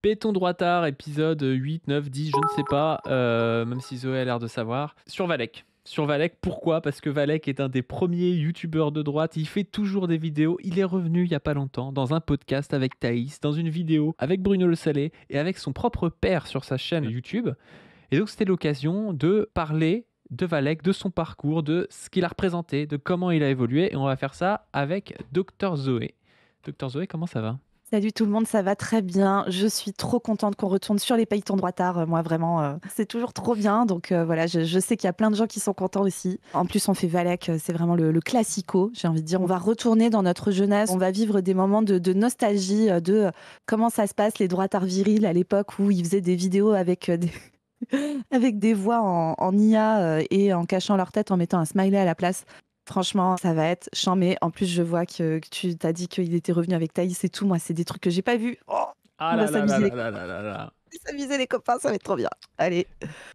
Péton droitard, épisode 8, 9, 10, je ne sais pas, même si Zoé a l'air de savoir. Sur Valek. Sur Valek, pourquoi ? Parce que Valek est un des premiers youtubeurs de droite, il fait toujours des vidéos, il est revenu il n'y a pas longtemps dans un podcast avec Thaïs, dans une vidéo avec Bruno Le Salé et avec son propre père sur sa chaîne YouTube. Et donc c'était l'occasion de parler de Valek, de son parcours, de ce qu'il a représenté, de comment il a évolué. Et on va faire ça avec Dr Zoé. Dr Zoé, comment ça va ? Salut tout le monde, ça va très bien. Je suis trop contente qu'on retourne sur les Pétons droitards. Moi, vraiment, c'est toujours trop bien. Donc voilà, je sais qu'il y a plein de gens qui sont contents aussi. En plus, on fait Valek, c'est vraiment le classico, j'ai envie de dire. On va retourner dans notre jeunesse. On va vivre des moments de nostalgie, de comment ça se passe, les droitards virils à l'époque où ils faisaient des vidéos avec avec des voix en IA et en cachant leur tête en mettant un smiley à la place. Franchement, ça va être chambé. En plus, je vois que tu t'as dit qu'il était revenu avec Thaïs et tout. Moi, c'est des trucs que j'ai pas vus. Oh, ah là là là là là là là. S'amuser les copains, ça va être trop bien. Allez.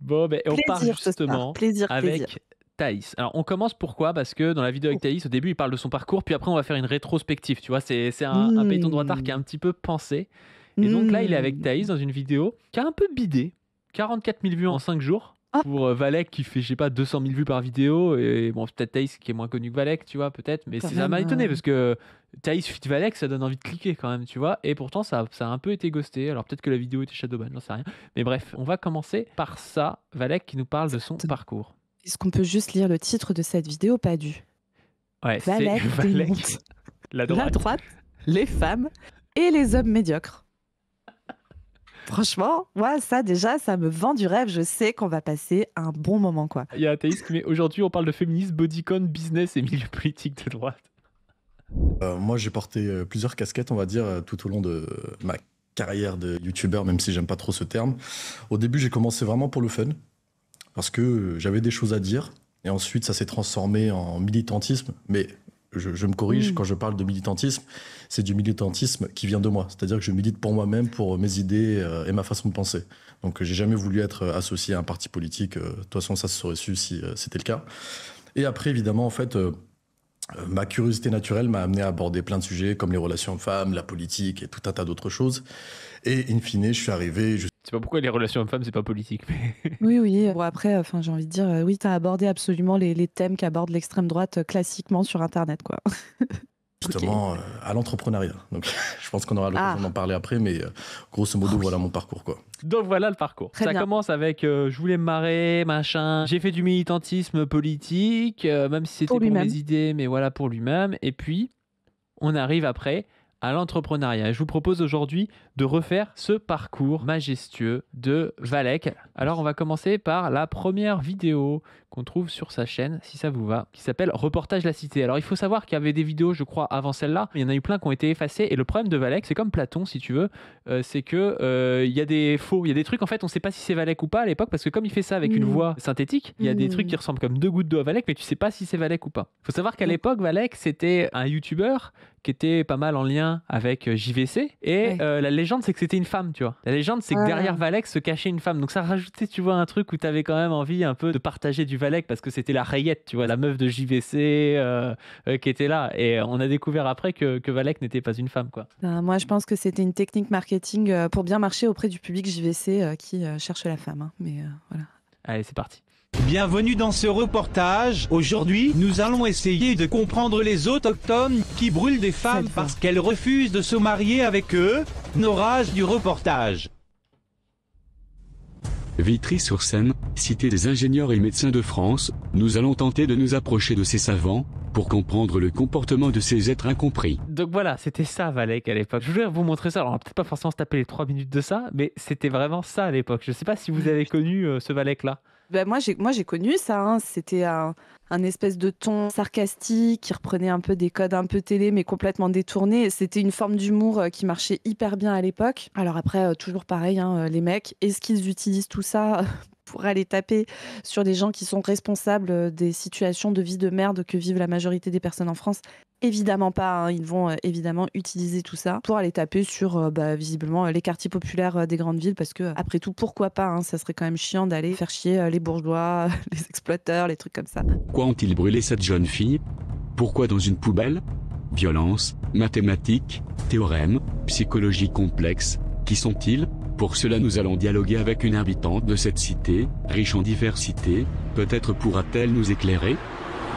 Bon, ben, on part justement plaisir. avec Thaïs. Alors, on commence pourquoi ? Parce que dans la vidéo avec Thaïs, au début, il parle de son parcours, puis après, on va faire une rétrospective. Tu vois, c'est un Péton droitard qui a un petit peu pensé. Et donc là, il est avec Thaïs dans une vidéo qui a un peu bidé. 44 000 vues en 5 jours. Pour Valek qui fait, je sais pas, 200 000 vues par vidéo. Et bon, peut-être Thaïs qui est moins connu que Valek, tu vois, peut-être. Mais ça m'a étonné parce que Thaïs fit Valek, ça donne envie de cliquer quand même, tu vois. Et pourtant, ça a un peu été ghosté. Alors peut-être que la vidéo était shadowban, j'en sais rien. Mais bref, on va commencer par ça. Valek qui nous parle de son parcours. Est-ce qu'on peut juste lire le titre de cette vidéo ? Pas dû. Ouais, Valek démonte la droite, les femmes et les hommes médiocres. Franchement, moi, ça déjà, ça me vend du rêve. Je sais qu'on va passer un bon moment, quoi. Il y a Thaïs qui met « Aujourd'hui, on parle de féminisme, bodycon, business et milieu politique de droite. » Moi, j'ai porté plusieurs casquettes, on va dire, tout au long de ma carrière de youtubeur, même si j'aime pas trop ce terme. Au début, j'ai commencé vraiment pour le fun, parce que j'avais des choses à dire. Et ensuite, ça s'est transformé en militantisme. Mais je me corrige, quand je parle de militantisme, c'est du militantisme qui vient de moi. C'est-à-dire que je milite pour moi-même, pour mes idées et ma façon de penser. Donc j'ai jamais voulu être associé à un parti politique. De toute façon, ça se serait su si c'était le cas. Et après, évidemment, en fait, ma curiosité naturelle m'a amené à aborder plein de sujets comme les relations hommes-femmes, la politique et tout un tas d'autres choses. Et in fine, je suis arrivé... Je sais pas pourquoi les relations hommes-femmes, c'est pas politique. Mais... Oui. Bon, après, j'ai envie de dire, oui, tu as abordé absolument les thèmes qu'aborde l'extrême droite classiquement sur Internet, quoi. Justement, à l'entrepreneuriat. Donc, je pense qu'on aura l'occasion d'en parler après, mais grosso modo, voilà mon parcours, quoi. Donc voilà le parcours. Très bien. Commence avec je voulais me marrer, machin. J'ai fait du militantisme politique, même si c'était pour mes idées, mais voilà, pour lui-même. Et puis, on arrive après à l'entrepreneuriat. Je vous propose aujourd'hui de refaire ce parcours majestueux de Valek. Alors, on va commencer par la première vidéo qu'on trouve sur sa chaîne, si ça vous va, qui s'appelle Reportage La Cité. Alors, il faut savoir qu'il y avait des vidéos, je crois, avant celle-là. Il y en a eu plein qui ont été effacées. Et le problème de Valek, c'est comme Platon, si tu veux, c'est que il y a des faux, il y a des trucs, en fait, on ne sait pas si c'est Valek ou pas à l'époque, parce que comme il fait ça avec une voix synthétique, il y a des trucs qui ressemblent comme deux gouttes d'eau à Valek, mais tu ne sais pas si c'est Valek ou pas. Il faut savoir qu'à l'époque, Valek, c'était un youtubeur qui était pas mal en lien avec JVC. Et la légende, c'est que c'était une femme, tu vois. La légende, c'est que derrière Valek se cachait une femme. Donc ça rajoutait, tu vois, un truc où tu avais quand même envie un peu de partager du Valek, parce que c'était la rayette, tu vois, la meuf de JVC qui était là. Et on a découvert après que Valek n'était pas une femme, quoi. Moi, je pense que c'était une technique marketing pour bien marcher auprès du public JVC qui cherche la femme. Hein. Mais voilà. Allez, c'est parti. Bienvenue dans ce reportage. Aujourd'hui, nous allons essayer de comprendre les autochtones qui brûlent des femmes parce qu'elles refusent de se marier avec eux. Orage du reportage. Vitry-sur-Seine, cité des ingénieurs et médecins de France, nous allons tenter de nous approcher de ces savants pour comprendre le comportement de ces êtres incompris. Donc voilà, c'était ça Valek à l'époque. Je voulais vous montrer ça. Alors on va peut-être pas forcément se taper les 3 minutes de ça, mais c'était vraiment ça à l'époque. Je sais pas si vous avez connu ce Valek-là. Ben moi j'ai connu ça, hein. C'était un espèce de ton sarcastique qui reprenait un peu des codes un peu télé mais complètement détournés. C'était une forme d'humour qui marchait hyper bien à l'époque. Alors après, toujours pareil, hein, les mecs, est-ce qu'ils utilisent tout ça pour aller taper sur des gens qui sont responsables des situations de vie de merde que vivent la majorité des personnes en France? Évidemment pas, hein. Ils vont évidemment utiliser tout ça pour aller taper sur visiblement les quartiers populaires des grandes villes, parce que après tout, pourquoi pas, hein, ça serait quand même chiant d'aller faire chier les bourgeois, les exploiteurs, les trucs comme ça. Pourquoi ont-ils brûlé cette jeune fille? Pourquoi dans une poubelle? Violence, mathématiques, théorèmes, psychologie complexe. Qui sont-ils? Pour cela nous allons dialoguer avec une habitante de cette cité, riche en diversité, peut-être pourra-t-elle nous éclairer?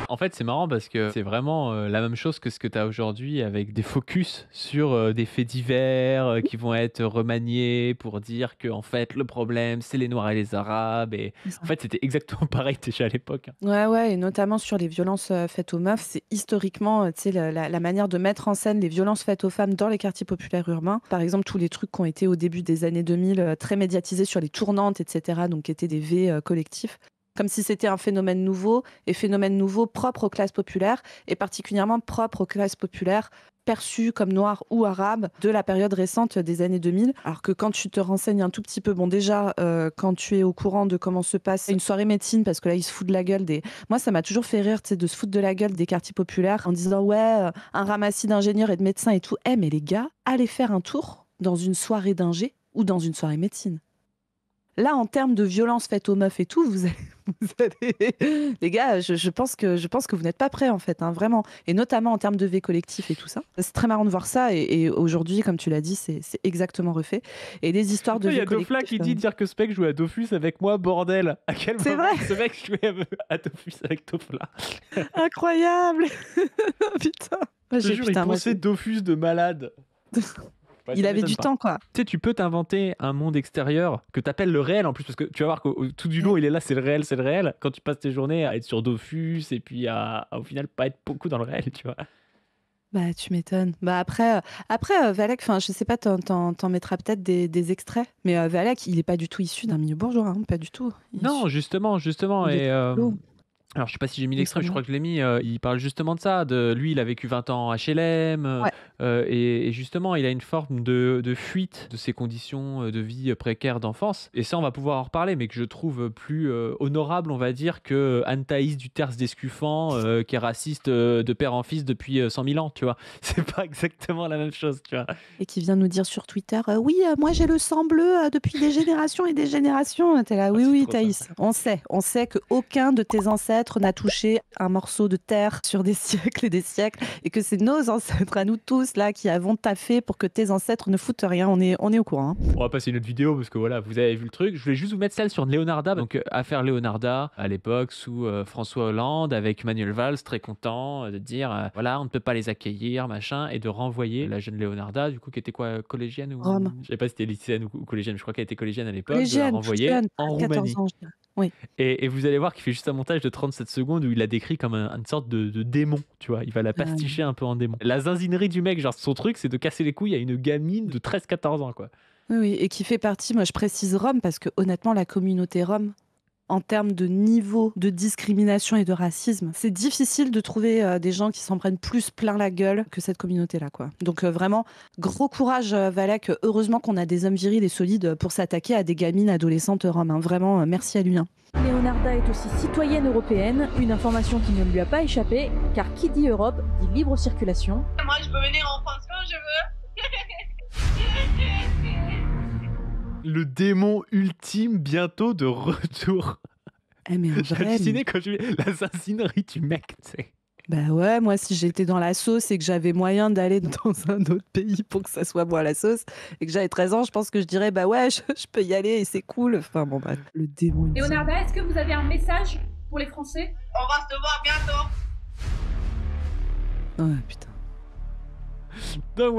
En fait, c'est marrant parce que c'est vraiment la même chose que ce que tu as aujourd'hui avec des focus sur des faits divers qui vont être remaniés pour dire que en fait, le problème, c'est les Noirs et les Arabes. Et en fait, c'était exactement pareil déjà à l'époque. Ouais, et notamment sur les violences faites aux meufs, c'est historiquement la manière de mettre en scène les violences faites aux femmes dans les quartiers populaires urbains. Par exemple, tous les trucs qui ont été au début des années 2000 très médiatisés sur les tournantes, etc., donc qui étaient des V collectifs. Comme si c'était un phénomène nouveau, et phénomène nouveau propre aux classes populaires, et particulièrement propre aux classes populaires perçues comme noires ou arabes de la période récente des années 2000. Alors que quand tu te renseignes un tout petit peu, bon déjà, quand tu es au courant de comment se passe une soirée médecine, parce que là, ils se foutent de la gueule des... Moi, ça m'a toujours fait rire, de se foutre de la gueule des quartiers populaires en disant, ouais, un ramassis d'ingénieurs et de médecins et tout. Mais les gars, allez faire un tour dans une soirée d'ingé ou dans une soirée médecine. Là, en termes de violence faite aux meufs et tout, vous allez... Les gars, je pense que vous n'êtes pas prêts, en fait, hein, vraiment. Et notamment en termes de V collectif et tout ça. C'est très marrant de voir ça. Et aujourd'hui, comme tu l'as dit, c'est exactement refait. Et des histoires de V collectif... Il y a Dofla qui dit dire que Spec jouait à Dofus avec moi, bordel. À quel moment vrai ce mec jouait à Dofus avec Dofla? Incroyable. Putain. Je te jure, il pensait Dofus de malade. Ouais, il avait du temps, quoi. Tu sais, tu peux t'inventer un monde extérieur que tu appelles le réel en plus, parce que tu vas voir que tout du long, il est là, c'est le réel, c'est le réel. Quand tu passes tes journées à être sur Dofus et puis à au final pas être beaucoup dans le réel, tu vois. Bah, tu m'étonnes. Bah après Valek, enfin, je sais pas, t'en mettras peut-être des extraits, mais Valek, il est pas du tout issu d'un milieu bourgeois, hein, pas du tout. Non, justement. Et alors, je sais pas si j'ai mis l'extrait, je crois que je l'ai mis. Il parle justement de ça. Lui, il a vécu 20 ans en HLM. Et justement, il a une forme de fuite de ses conditions de vie précaires d'enfance. Et ça, on va pouvoir en reparler, mais que je trouve plus honorable, on va dire, que Anne-Thaïs du Terce d'Escuffant, qui est raciste de père en fils depuis 100 000 ans, tu vois. C'est pas exactement la même chose, tu vois. Et qui vient nous dire sur Twitter, oui, moi j'ai le sang bleu depuis des générations et des générations. T'es là, oui, Thaïs. On sait qu'aucun de tes ancêtres n'a touché un morceau de terre sur des siècles et des siècles, et que c'est nos ancêtres à nous tous là qui avons taffé pour que tes ancêtres ne foutent rien. On est au courant. Hein. On va passer une autre vidéo parce que voilà, vous avez vu le truc. Je voulais juste vous mettre celle sur Leonarda. Donc affaire Leonarda à l'époque sous François Hollande avec Manuel Valls très content de dire voilà, on ne peut pas les accueillir machin, et de renvoyer la jeune Leonarda du coup qui était quoi, collégienne ou Rome. Je sais pas si c'était lycéenne ou collégienne. Je crois qu'elle était collégienne à l'époque. Collégienne, de la renvoyer en Roumanie. Ans, oui. Et vous allez voir qu'il fait juste un montage de 37 secondes où il la décrit comme une sorte de démon, tu vois. Il va la pasticher un peu en démon. La zinzinerie du mec, genre son truc, c'est de casser les couilles à une gamine de 13-14 ans, quoi. Oui, et qui fait partie, moi je précise Rome, parce que honnêtement, la communauté Rome, en termes de niveau de discrimination et de racisme, c'est difficile de trouver des gens qui s'en prennent plus plein la gueule que cette communauté-là, quoi. Donc vraiment, gros courage, Valek. Heureusement qu'on a des hommes virils et solides pour s'attaquer à des gamines adolescentes roms. Hein. Vraiment, merci à lui. Hein. Leonarda est aussi citoyenne européenne, une information qui ne lui a pas échappé, car qui dit Europe dit libre circulation. Moi, je peux venir en France quand je veux. Le démon ultime bientôt de retour. Mais j'ai halluciné quand j'ai vu la zinzinerie du mec, tu sais. Bah ouais, moi si j'étais dans la sauce et que j'avais moyen d'aller dans un autre pays pour que ça soit moi la sauce et que j'avais 13 ans, je pense que je dirais bah ouais, je peux y aller et c'est cool. Enfin bon bref, le démon. Leonarda, est-ce que vous avez un message pour les Français? On va se voir bientôt. Ouais, putain. Donc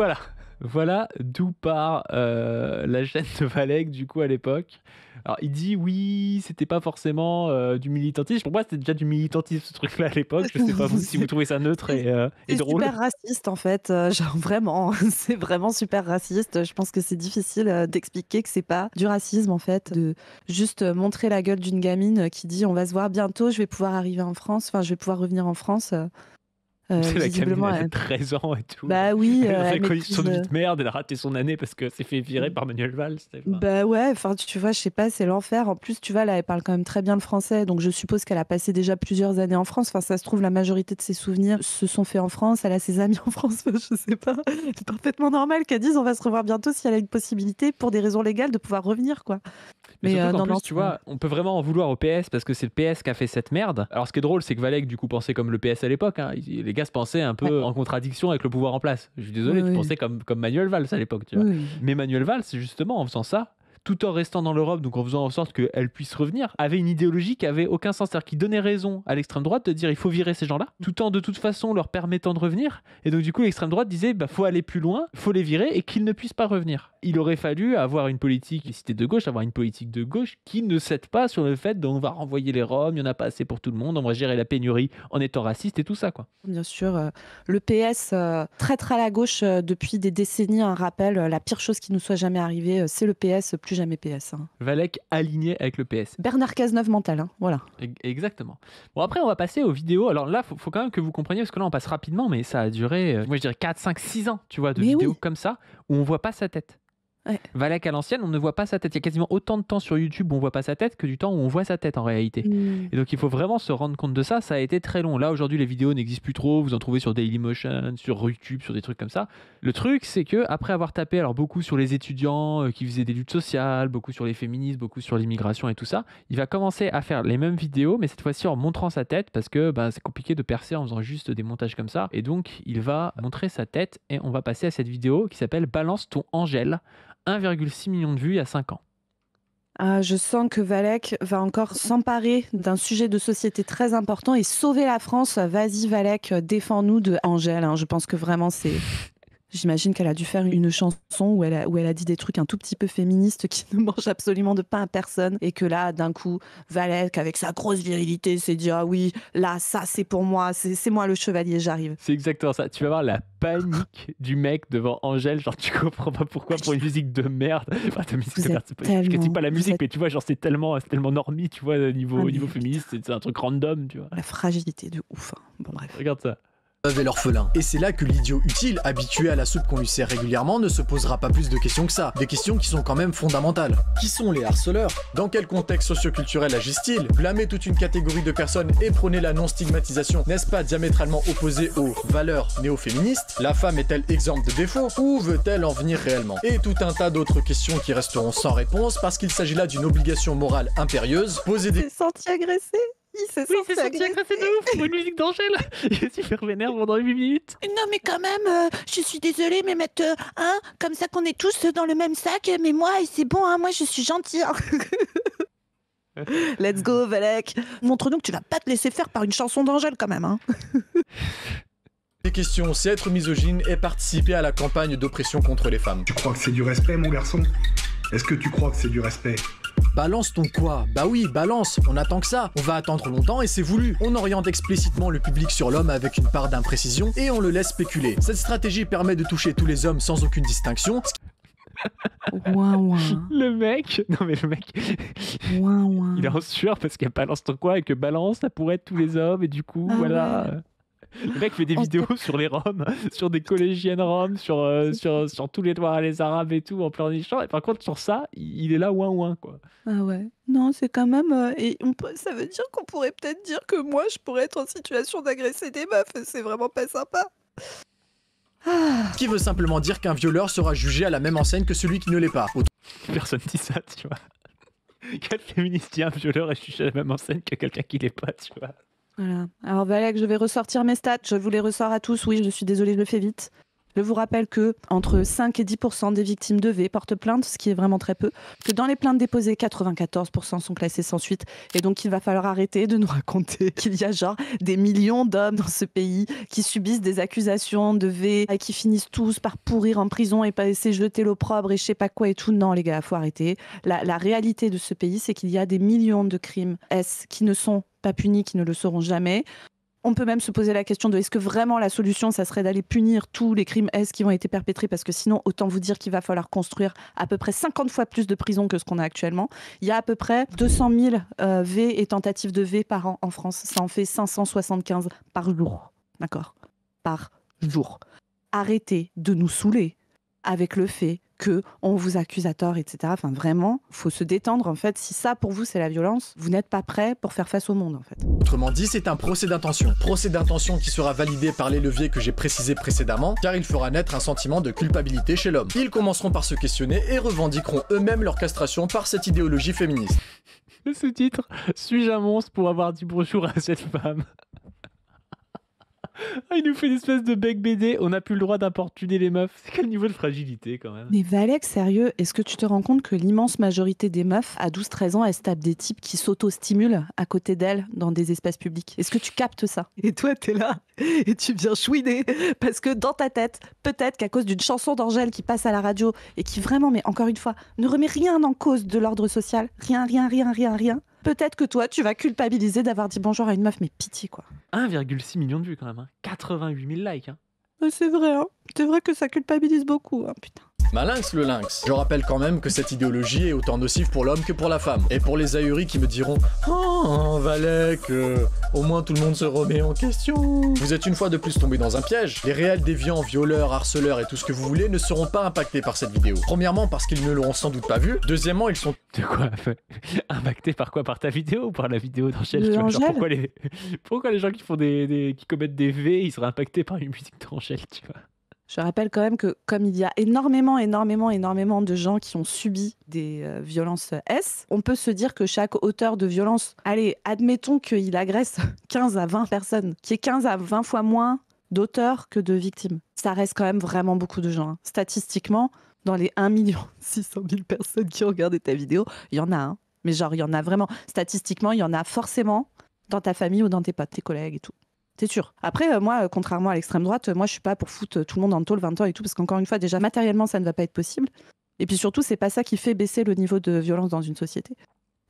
voilà d'où part la chaîne de Valek du coup à l'époque. Alors il dit oui, c'était pas forcément du militantisme. Pour moi c'était déjà du militantisme ce truc-là à l'époque. Je sais pas vous si vous trouvez ça neutre et drôle. C'est super raciste en fait, genre vraiment, c'est vraiment super raciste. Je pense que c'est difficile d'expliquer que c'est pas du racisme en fait, de juste montrer la gueule d'une gamine qui dit on va se voir bientôt, je vais pouvoir arriver en France, enfin je vais pouvoir revenir en France. C'est la gamine, elle a 13 ans et tout. Bah oui. Elle a fait condition de vie de merde, elle a raté son année parce qu'elle s'est fait virer par Manuel Valls. Bah ouais, enfin tu vois, je sais pas, c'est l'enfer. En plus, tu vois, là, elle parle quand même très bien le français, donc je suppose qu'elle a passé déjà plusieurs années en France. Enfin, ça se trouve, la majorité de ses souvenirs se sont faits en France. Elle a ses amis en France, je sais pas. C'est parfaitement normal qu'elle dise on va se revoir bientôt si elle a une possibilité, pour des raisons légales, de pouvoir revenir, quoi. Mais en plus, tu vois, on peut vraiment en vouloir au PS parce que c'est le PS qui a fait cette merde. Alors, ce qui est drôle, c'est que Valek, du coup, pensait comme le PS à l'époque. Hein. Les les gars se pensaient un peu en contradiction avec le pouvoir en place. Je suis désolé, tu pensais comme Manuel Valls à l'époque, tu vois. Mais Manuel Valls, justement, en faisant ça, tout en restant dans l'Europe, donc en faisant en sorte qu'elle puisse revenir, avait une idéologie qui avait aucun sens, c'est-à-dire qui donnait raison à l'extrême droite de dire il faut virer ces gens-là, tout en de toute façon leur permettant de revenir. Et donc du coup l'extrême droite disait faut aller plus loin, faut les virer et qu'ils ne puissent pas revenir. Il aurait fallu avoir une politique, cité de gauche, avoir une politique de gauche qui ne cède pas sur le fait qu'on va renvoyer les Roms, il n'y en a pas assez pour tout le monde, on va gérer la pénurie en étant raciste et tout ça, quoi. Bien sûr, le PS traître à la gauche depuis des décennies, un rappel, la pire chose qui nous soit jamais arrivée, c'est le PS, plus jamais PS. Valek aligné avec le PS. Bernard Cazeneuve mental, voilà. Exactement. Bon, après on va passer aux vidéos. Alors là, faut quand même que vous compreniez, parce que là on passe rapidement, mais ça a duré, moi je dirais 4, 5, 6 ans, tu vois, de vidéos comme ça, où on voit pas sa tête. Valek à l'ancienne, on ne voit pas sa tête. Il y a quasiment autant de temps sur YouTube où on voit pas sa tête que du temps où on voit sa tête en réalité. Et donc il faut vraiment se rendre compte de ça. Ça a été très long. Là aujourd'hui les vidéos n'existent plus trop. Vous en trouvez sur Dailymotion, sur YouTube, sur des trucs comme ça. Le truc c'est que après avoir tapé alors beaucoup sur les étudiants qui faisaient des luttes sociales, beaucoup sur les féministes, beaucoup sur l'immigration et tout ça, il va commencer à faire les mêmes vidéos, mais cette fois-ci en montrant sa tête parce que c'est compliqué de percer en faisant juste des montages comme ça. Et donc il va montrer sa tête et on va passer à cette vidéo qui s'appelle Balance ton Angèle. 1,6 million de vues il y a 5 ans. Je sens que Valek va encore s'emparer d'un sujet de société très important et sauver la France. Vas-y Valek, défends-nous de Angèle. Je pense que vraiment c'est... J'imagine qu'elle a dû faire une chanson où elle a dit des trucs un tout petit peu féministes qui ne mangent absolument de pain à personne. Et que là, d'un coup, Valek, avec sa grosse virilité, s'est dit « Ah oui, là, ça, c'est pour moi. C'est moi le chevalier, j'arrive. » C'est exactement ça. Tu vas voir la panique du mec devant Angèle. Genre, tu comprends pas pourquoi pour une musique de merde. Enfin, de musique de merde, je critique pas la musique, mais tu vois, genre, c'est tellement normie, tu vois, niveau féministe. C'est un truc random, tu vois. La fragilité de ouf. Bon, bref. Regarde ça. Et l'orphelin. Et c'est là que l'idiot utile, habitué à la soupe qu'on lui sert régulièrement, ne se posera pas plus de questions que ça. Des questions qui sont quand même fondamentales. Qui sont les harceleurs? Dans quel contexte socioculturel agissent-ils? Blâmer toute une catégorie de personnes et prôner la non-stigmatisation, n'est-ce pas diamétralement opposé aux valeurs néo-féministes? La femme est-elle exempte de défauts? Ou veut-elle en venir réellement? Et tout un tas d'autres questions qui resteront sans réponse parce qu'il s'agit là d'une obligation morale impérieuse. Poser des... Il s'est senti agressé. Il s'est senti agressé de ouf pour une musique d'Angèle. Il est super vénère pendant 8 minutes. Non mais quand même, je suis désolée, mais mettre comme ça qu'on est tous dans le même sac, mais moi c'est bon, moi je suis gentille. Let's go Valek. Montre-nous que tu vas pas te laisser faire par une chanson d'Angèle quand même. Les questions, c'est être misogyne et participer à la campagne d'oppression contre les femmes. Tu crois que c'est du respect mon garçon? Est-ce que tu crois que c'est du respect? Balance ton quoi? Bah oui, balance, on attend que ça. On va attendre longtemps et c'est voulu. On oriente explicitement le public sur l'homme avec une part d'imprécision et on le laisse spéculer. Cette stratégie permet de toucher tous les hommes sans aucune distinction. Le mec, il est en sueur parce qu'il y a Balance ton quoi et que Balance ça pourrait être tous les hommes et du coup voilà. Ouais. Le mec fait des vidéos sur les Roms, sur des collégiennes Roms, sur tous les Noirs et les Arabes et tout, en plein échange. Et par contre, sur ça, il est là ouin quoi. Ah ouais. Non, c'est quand même... ça veut dire qu'on pourrait peut-être dire que moi, je pourrais être en situation d'agresser des meufs. C'est vraiment pas sympa. Ce qui veut simplement dire qu'un violeur sera jugé à la même enseigne que celui qui ne l'est pas. Personne dit ça, tu vois. Quel féministe dit un violeur est jugé à la même enseigne que quelqu'un qui l'est pas, tu vois. Voilà. Alors Valek, je vais ressortir mes stats, je vous les ressors à tous, oui je suis désolée, je le fais vite. Je vous rappelle que entre 5 et 10% des victimes de V portent plainte, ce qui est vraiment très peu, que dans les plaintes déposées, 94% sont classées sans suite, et donc il va falloir arrêter de nous raconter qu'il y a genre des millions d'hommes dans ce pays qui subissent des accusations de V et qui finissent tous par pourrir en prison et passer jeter l'opprobre et je sais pas quoi et tout. Non les gars, faut arrêter. La réalité de ce pays, c'est qu'il y a des millions de crimes S qui ne sont pas punis, qui ne le seront jamais. On peut même se poser la question de est-ce que vraiment la solution, ça serait d'aller punir tous les crimes S qui ont été perpétrés, parce que sinon, autant vous dire qu'il va falloir construire à peu près 50 fois plus de prisons que ce qu'on a actuellement. Il y a à peu près 200 000 V et tentatives de V par an en France. Ça en fait 575 par jour. D'accord? Par jour. Arrêtez de nous saouler avec le fait qu'on vous accuse à tort, etc. Enfin, vraiment, faut se détendre, en fait. Si ça, pour vous, c'est la violence, vous n'êtes pas prêt pour faire face au monde, en fait. Autrement dit, c'est un procès d'intention. Procès d'intention qui sera validé par les leviers que j'ai précisés précédemment, car il fera naître un sentiment de culpabilité chez l'homme. Ils commenceront par se questionner et revendiqueront eux-mêmes leur castration par cette idéologie féministe. Le sous-titre « Suis-je un monstre pour avoir dit bonjour à cette femme ?» Ah, il nous fait une espèce de bec BD. On n'a plus le droit d'importuner les meufs. C'est quel niveau de fragilité quand même. Mais Valek, sérieux, est-ce que tu te rends compte que l'immense majorité des meufs à 12-13 ans, elles se tapent des types qui s'auto-stimulent à côté d'elles dans des espaces publics? Est-ce que tu captes ça? Et toi, t'es là et tu viens chouiner parce que dans ta tête, peut-être qu'à cause d'une chanson d'Angèle qui passe à la radio et qui vraiment, mais encore une fois, ne remet rien en cause de l'ordre social, rien. Peut-être que toi, tu vas culpabiliser d'avoir dit bonjour à une meuf, mais pitié quoi. 1,6 million de vues quand même. Hein. 88 000 likes. Hein. C'est vrai, hein. C'est vrai que ça culpabilise beaucoup, hein, putain. Malinx le lynx. Je rappelle quand même que cette idéologie est autant nocive pour l'homme que pour la femme. Et pour les ahuris qui me diront « Oh, Valek, au moins tout le monde se remet en question ». Vous êtes une fois de plus tombé dans un piège. Les réels déviants, violeurs, harceleurs et tout ce que vous voulez ne seront pas impactés par cette vidéo. Premièrement parce qu'ils ne l'auront sans doute pas vue. Deuxièmement, ils sont... De quoi? Impactés par quoi? Par ta vidéo ou par la vidéo d'Angèle? Pourquoi les gens qui font qui commettent des V, ils seraient impactés par une musique d'Angèle, tu vois? Je rappelle quand même que comme il y a énormément de gens qui ont subi des violences S, on peut se dire que chaque auteur de violence, allez, admettons qu'il agresse 15 à 20 personnes, qu'il y ait 15 à 20 fois moins d'auteurs que de victimes. Ça reste quand même vraiment beaucoup de gens. Hein. Statistiquement, dans les 1 600 000 personnes qui ont regardé ta vidéo, il y en a un. Mais genre, il y en a vraiment. Statistiquement, il y en a forcément dans ta famille ou dans tes potes, tes collègues et tout. C'est sûr. Après, moi, contrairement à l'extrême droite, moi, je suis pas pour foutre tout le monde en tôle 20 ans et tout, parce qu'encore une fois, déjà, matériellement, ça ne va pas être possible. Et puis surtout, c'est pas ça qui fait baisser le niveau de violence dans une société.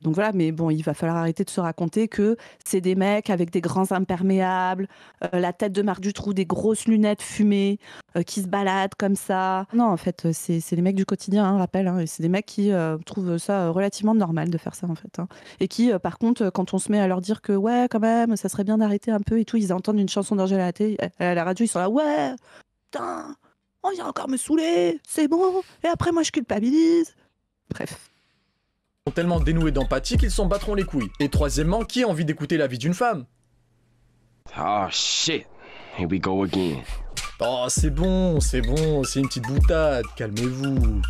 Donc voilà, mais bon, il va falloir arrêter de se raconter que c'est des mecs avec des grands imperméables, la tête de Marc Dutroux, des grosses lunettes fumées, qui se baladent comme ça. Non, en fait, c'est les mecs du quotidien, hein, rappel. Hein, et c'est des mecs qui trouvent ça relativement normal de faire ça, en fait. Hein. Et qui, par contre, quand on se met à leur dire que, ouais, quand même, ça serait bien d'arrêter un peu et tout, ils entendent une chanson d'Angèle à la radio, ils sont là, ouais, putain, on vient encore me saouler, c'est bon, et après, moi, je culpabilise. Bref. Sont tellement dénoués d'empathie qu'ils s'en battront les couilles. Et troisièmement, qui a envie d'écouter la vie d'une femme? Oh shit, here we go again. Oh c'est bon, c'est une petite boutade, calmez-vous.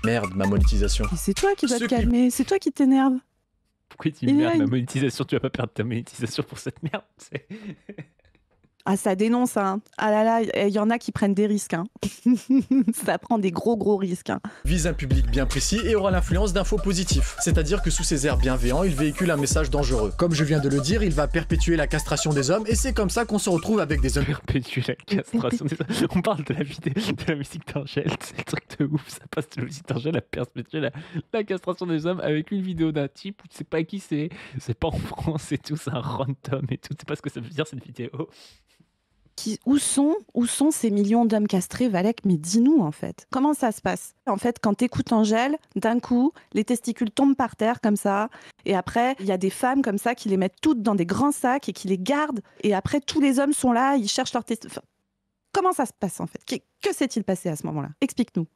Merde, ma monétisation. Et c'est toi qui vas te calmer, c'est toi qui t'énerve. Pourquoi tu dis merde, ma monétisation? Tu vas pas perdre ta monétisation pour cette merde. Ah, ça dénonce, hein. Ah là là, il y en a qui prennent des risques, hein. Ça prend des gros risques, hein. Vise un public bien précis et aura l'influence d'infos positifs. C'est-à-dire que sous ses airs bienveillants, il véhicule un message dangereux. Comme je viens de le dire, il va perpétuer la castration des hommes et c'est comme ça qu'on se retrouve avec des hommes. Perpétuer la castration des hommes. On parle de la vidéo, de la musique d'Angèle, c'est le truc de ouf. Ça passe de la musique d'Angèle à perpétuer la castration des hommes avec une vidéo d'un type où tu sais pas qui c'est pas en France et tout, c'est un random et tout. Tu sais pas ce que ça veut dire cette vidéo. Où sont ces millions d'hommes castrés, Valek? Mais dis-nous, en fait. Comment ça se passe? En fait, quand t'écoutes Angèle, d'un coup, les testicules tombent par terre, comme ça. Et après, il y a des femmes, comme ça, qui les mettent toutes dans des grands sacs et qui les gardent. Et après, tous les hommes sont là, ils cherchent leurs testicules. Enfin, comment ça se passe, en fait? Que s'est-il passé à ce moment-là? Explique-nous.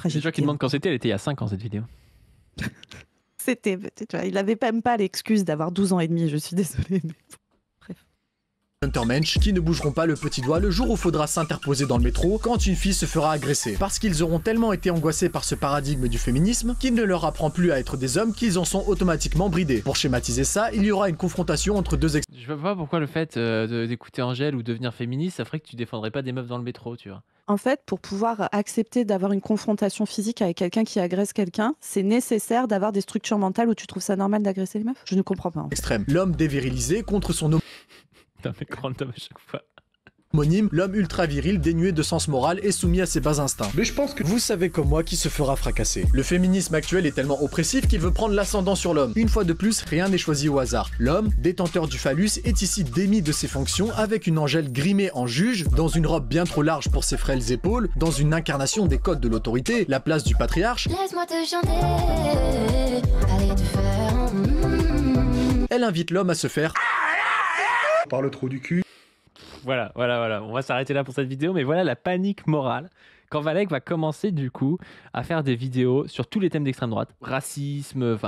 Les gens qui demandent quand c'était, elle était il y a 5 ans, cette vidéo. C'était, tu vois, il avait même pas l'excuse d'avoir 12 ans et demi, je suis désolée. Mais... Untermensch qui ne bougeront pas le petit doigt le jour où faudra s'interposer dans le métro quand une fille se fera agresser. Parce qu'ils auront tellement été angoissés par ce paradigme du féminisme qu'il ne leur apprend plus à être des hommes qu'ils en sont automatiquement bridés. Pour schématiser ça, il y aura une confrontation entre deux Je vois pas pourquoi le fait d'écouter Angèle ou devenir féministe, ça ferait que tu défendrais pas des meufs dans le métro, tu vois. En fait, pour pouvoir accepter d'avoir une confrontation physique avec quelqu'un qui agresse quelqu'un, c'est nécessaire d'avoir des structures mentales où tu trouves ça normal d'agresser les meufs? Je ne comprends pas. Extrême. L'homme dévirilisé contre son Un mec random à chaque fois. Homonyme, l'homme ultra viril, dénué de sens moral et soumis à ses bas instincts. Mais je pense que vous savez comme moi qui se fera fracasser. Le féminisme actuel est tellement oppressif qu'il veut prendre l'ascendant sur l'homme. Une fois de plus, rien n'est choisi au hasard. L'homme, détenteur du phallus, est ici démis de ses fonctions avec une Angèle grimée en juge, dans une robe bien trop large pour ses frêles épaules, dans une incarnation des codes de l'autorité, la place du patriarche. Laisse-moi te chanter, allez te faire. Elle invite l'homme à se faire par le trou du cul. Voilà. On va s'arrêter là pour cette vidéo, mais voilà la panique morale quand Valek va commencer du coup à faire des vidéos sur tous les thèmes d'extrême droite. Racisme,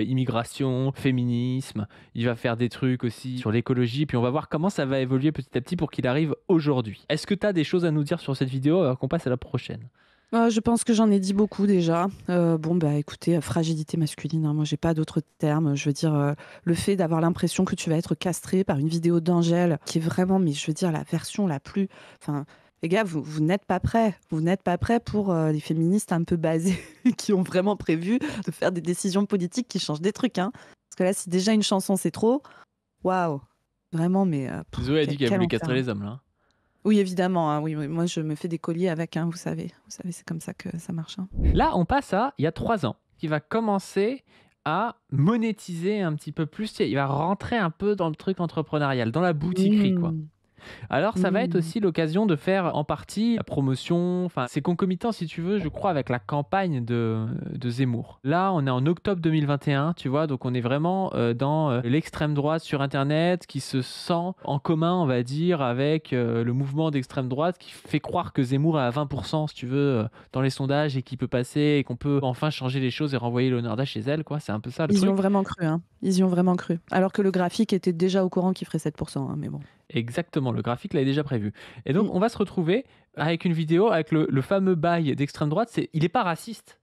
immigration, féminisme. Il va faire des trucs aussi sur l'écologie, puis on va voir comment ça va évoluer petit à petit pour qu'il arrive aujourd'hui. Est-ce que tu as des choses à nous dire sur cette vidéo avant qu'on passe à la prochaine? Je pense que j'en ai dit beaucoup déjà. Bon, bah écoutez, fragilité masculine, hein, moi j'ai pas d'autres termes. Je veux dire, le fait d'avoir l'impression que tu vas être castré par une vidéo d'Angèle, qui est vraiment, mais je veux dire, la version la plus... Enfin, les gars, vous n'êtes pas prêts. Vous n'êtes pas prêts pour les féministes un peu basées qui ont vraiment prévu de faire des décisions politiques qui changent des trucs. Hein. Parce que là, si déjà une chanson c'est trop, waouh, vraiment, mais... Zoé a dit qu'elle voulait castrer les hommes, là. Oui, évidemment. Hein, oui, moi, je me fais des colliers avec, hein, vous savez, c'est comme ça que ça marche. Hein. Là, on passe à, il y a 3 ans, qui va commencer à monétiser un petit peu plus. Il va rentrer un peu dans le truc entrepreneurial, dans la boutiquerie, quoi. Alors, ça va être aussi l'occasion de faire en partie la promotion. Enfin, c'est concomitant, si tu veux, je crois, avec la campagne de Zemmour. Là, on est en octobre 2021, tu vois, donc on est vraiment dans l'extrême droite sur Internet qui se sent en commun, on va dire, avec le mouvement d'extrême droite qui fait croire que Zemmour est à 20%, si tu veux, dans les sondages et qu'il peut passer et qu'on peut enfin changer les choses et renvoyer Leonarda chez elle, quoi. C'est un peu ça le truc. Ils y ont vraiment cru, hein. Ils y ont vraiment cru. Alors que le graphique était déjà au courant qu'il ferait 7%, hein, mais bon. Exactement, le graphique l'avait déjà prévu. Et donc, on va se retrouver avec une vidéo avec le fameux bail d'extrême droite. Il n'est pas raciste.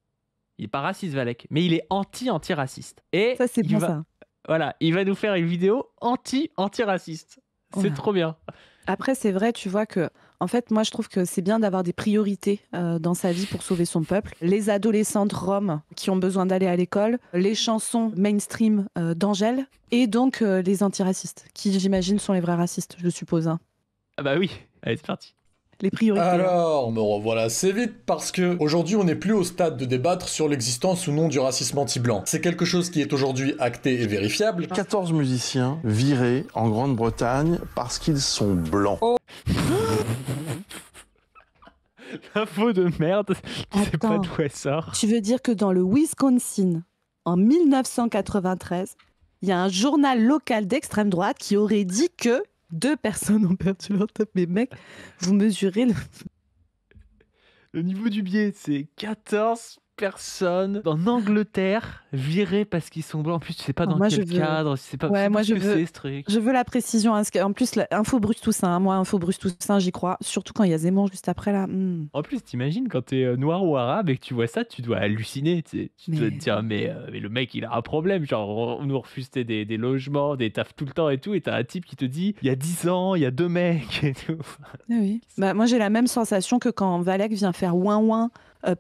Il n'est pas raciste, Valek, mais il est anti-antiraciste. Et ça, c'est bon, ça. Voilà, il va nous faire une vidéo anti-antiraciste. C'est trop bien. Après, c'est vrai, tu vois que, en fait, moi, je trouve que c'est bien d'avoir des priorités dans sa vie pour sauver son peuple. Les adolescentes roms qui ont besoin d'aller à l'école, les chansons mainstream d'Angèle, et donc les antiracistes, qui, j'imagine, sont les vrais racistes, je suppose. Hein. Ah bah oui, allez, c'est parti. Les priorités. Alors, me revoilà assez vite parce que aujourd'hui on n'est plus au stade de débattre sur l'existence ou non du racisme anti-blanc. C'est quelque chose qui est aujourd'hui acté et vérifiable. 14 musiciens virés en Grande-Bretagne parce qu'ils sont blancs. Oh. L'info de merde, je sais pas d'où elle sort. Tu veux dire que dans le Wisconsin, en 1993, il y a un journal local d'extrême droite qui aurait dit que 2 personnes ont perdu leur top. Mais mec, vous mesurez le niveau du biais, c'est 14 personnes en Angleterre virées parce qu'ils sont blancs. En plus, tu sais pas dans quel cadre, tu sais pas, ce que c'est ce truc. Je veux la précision. En plus, Info Bruce Toussaint, moi, Info Bruce Toussaint, j'y crois. Surtout quand il y a Zemmour juste après là. En plus, t'imagines quand t'es noir ou arabe et que tu vois ça, tu dois halluciner. Tu dois te dire, mais le mec, il a un problème. Genre, on nous refuse des logements, des tafs tout le temps et tout. Et t'as un type qui te dit, il y a 10 ans, il y a 2 mecs et tout. Oui. Bah, moi, j'ai la même sensation que quand Valek vient faire ouin-ouin.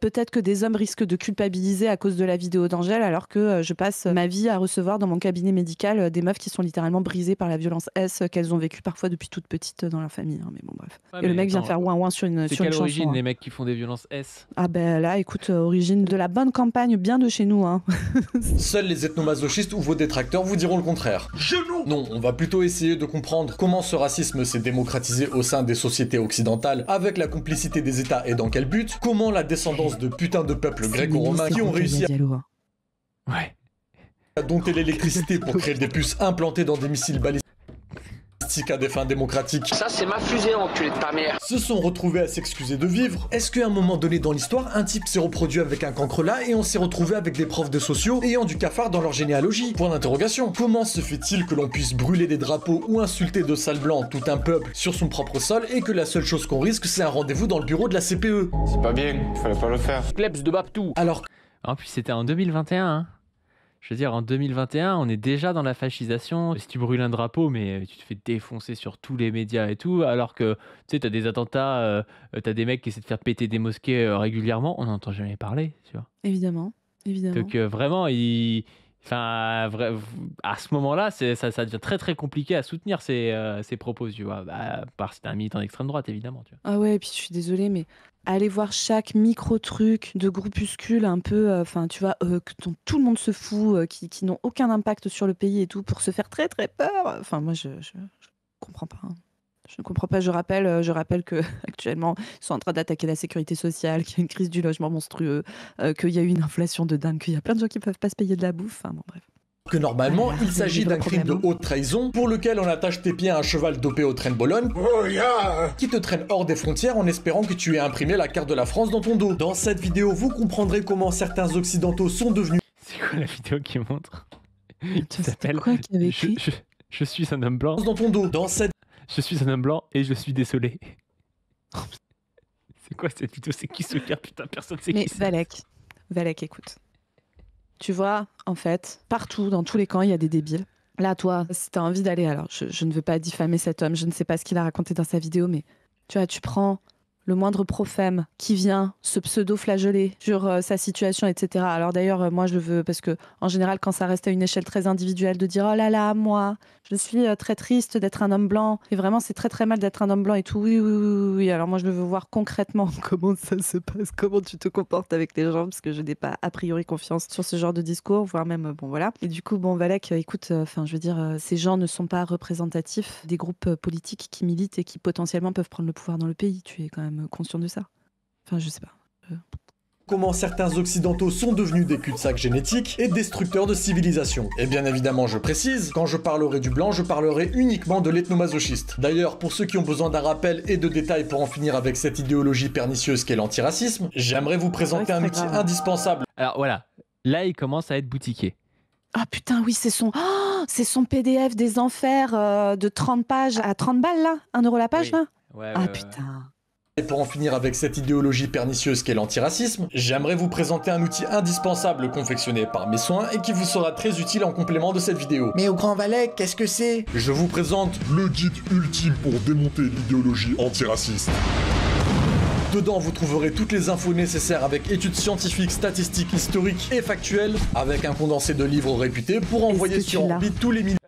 Peut-être que des hommes risquent de culpabiliser à cause de la vidéo d'Angèle, alors que je passe ma vie à recevoir dans mon cabinet médical des meufs qui sont littéralement brisées par la violence S qu'elles ont vécue parfois depuis toute petite dans leur famille. Hein, mais bon, bref. Ouais, et le mec vient faire ouin-ouin sur une chanson. C'est quelle origine, les mecs qui font des violences S? Ah ben là, écoute, origine de la bonne campagne, bien de chez nous. Hein. Seuls les ethnomasochistes ou vos détracteurs vous diront le contraire. Genou! Non, on va plutôt essayer de comprendre comment ce racisme s'est démocratisé au sein des sociétés occidentales avec la complicité des États et dans quel but, comment la descendance de putain de peuples gréco-romains qui ont réussi à dompter l'électricité pour créer des puces implantées dans des missiles balistiques à des fins démocratiques. Ça, c'est ma fusée, enculé de ta mère. Se sont retrouvés à s'excuser de vivre. Est-ce qu'à un moment donné dans l'histoire, un type s'est reproduit avec un cancre là et on s'est retrouvé avec des profs de sociaux ayant du cafard dans leur généalogie? Point d'interrogation. Comment se fait-il que l'on puisse brûler des drapeaux ou insulter de sales blancs tout un peuple sur son propre sol et que la seule chose qu'on risque, c'est un rendez-vous dans le bureau de la CPE? C'est pas bien, il fallait pas le faire. Klebs de Babtou. Alors. En plus, c'était en 2021, hein. Je veux dire, en 2021, on est déjà dans la fascisation. Si tu brûles un drapeau, mais tu te fais défoncer sur tous les médias et tout, alors que, tu sais, t'as des attentats, t'as des mecs qui essaient de faire péter des mosquées régulièrement, on n'entend jamais parler, tu vois. Évidemment. Donc vraiment, à ce moment-là, ça devient très très compliqué à soutenir ces propos, tu vois. Parce que t'es un militant d'extrême droite, évidemment. Tu vois. Ah ouais, et puis je suis désolée, mais aller voir chaque micro-truc de groupuscule un peu, tu vois, dont tout le monde se fout, qui n'ont aucun impact sur le pays et tout, pour se faire très très peur. Enfin, moi, je comprends pas. Hein. Je ne comprends pas. Je rappelle que actuellement ils sont en train d'attaquer la sécurité sociale, qu'il y a une crise du logement monstrueux, qu'il y a eu une inflation de dingue, qu'il y a plein de gens qui peuvent pas se payer de la bouffe. Enfin bon, bref. Que normalement, il s'agit d'un crime de haute trahison pour lequel on attache tes pieds à un cheval dopé au train de Bologne qui te traîne hors des frontières en espérant que tu aies imprimé la carte de la France dans ton dos. Dans cette vidéo, vous comprendrez comment certains occidentaux sont devenus... C'est quoi la vidéo qui montre? Ça s'appelle quoi qui avait écrit je suis un homme blanc. Dans ton dos. Dans cette... Je suis un homme blanc et je suis désolé. C'est quoi cette vidéo? C'est qui ce gars? Putain, personne sait Mais qui c'est. Valek, écoute. Tu vois, en fait, partout, dans tous les camps, il y a des débiles. Là, toi, si t'as envie d'aller, alors je ne veux pas diffamer cet homme, je ne sais pas ce qu'il a raconté dans sa vidéo, mais tu vois, tu prends le moindre prophète qui vient se pseudo-flageller sur sa situation, etc. Alors d'ailleurs, moi, je veux, parce que en général, quand ça reste à une échelle très individuelle, de dire « Oh là là, moi, je suis très triste d'être un homme blanc. Et vraiment, c'est très très mal d'être un homme blanc et tout. Oui. Alors moi, je veux voir concrètement comment ça se passe, comment tu te comportes avec les gens, parce que je n'ai pas a priori confiance sur ce genre de discours, voire même, bon voilà. Et du coup, bon, Valek, écoute, je veux dire, ces gens ne sont pas représentatifs des groupes politiques qui militent et qui potentiellement peuvent prendre le pouvoir dans le pays. Tu es quand même conscient de ça. Enfin, je sais pas. Comment certains occidentaux sont devenus des cul-de-sac génétiques et destructeurs de civilisation. Et bien évidemment, je précise, quand je parlerai du blanc, je parlerai uniquement de l'ethnomasochiste. D'ailleurs, pour ceux qui ont besoin d'un rappel et de détails pour en finir avec cette idéologie pernicieuse qu'est l'antiracisme, j'aimerais vous présenter un outil indispensable. Alors voilà, là il commence à être boutiqué. Ah putain, oui, c'est son PDF des enfers de 30 pages à 30 balles là, 1 euro la page là. Ouais, putain. Et pour en finir avec cette idéologie pernicieuse qu'est l'antiracisme, j'aimerais vous présenter un outil indispensable confectionné par mes soins et qui vous sera très utile en complément de cette vidéo. Mais au Grand Valek, qu'est-ce que c'est? Je vous présente le guide ultime pour démonter l'idéologie antiraciste. Dedans, vous trouverez toutes les infos nécessaires avec études scientifiques, statistiques, historiques et factuelles, avec un condensé de livres réputés pour envoyer sur orbite tous les milliers.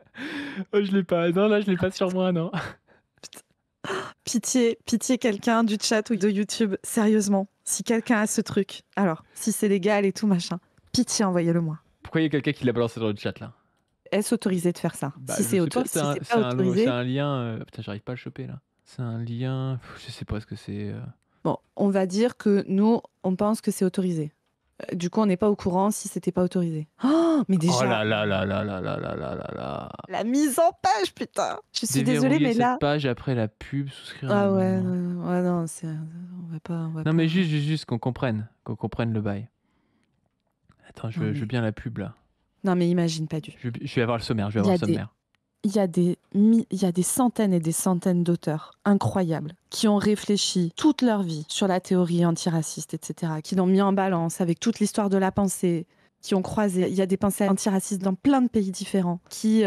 Oh, je l'ai pas. Non, là, je l'ai pas sur moi, non. Pitié, quelqu'un du chat ou de YouTube, sérieusement, si quelqu'un a ce truc, alors, si c'est légal et tout machin, pitié, envoyez-le-moi. Pourquoi il y a quelqu'un qui l'a balancé dans le chat, là? Est-ce autorisé de faire ça? Si c'est autorisé, c'est un lien... Putain, j'arrive pas à le choper, là. C'est un lien... Je sais pas ce que c'est... Bon, on va dire que nous, on pense que c'est autorisé. Du coup, on n'est pas au courant si c'était pas autorisé. Oh, mais déjà... Oh là là là là là là là là là. La mise en page, putain. Je suis désolée, mais là... cette page après la pub, souscrire... Ah ouais, non, c'est... On va pas... Non, mais juste qu'on comprenne le bail. Attends, je veux bien la pub, là. Non, mais imagine pas du... Je vais avoir le sommaire, Il y a des centaines et des centaines d'auteurs incroyables qui ont réfléchi toute leur vie sur la théorie antiraciste, etc., qui l'ont mis en balance avec toute l'histoire de la pensée, qui ont croisé. Il y a des pensées antiracistes dans plein de pays différents, qui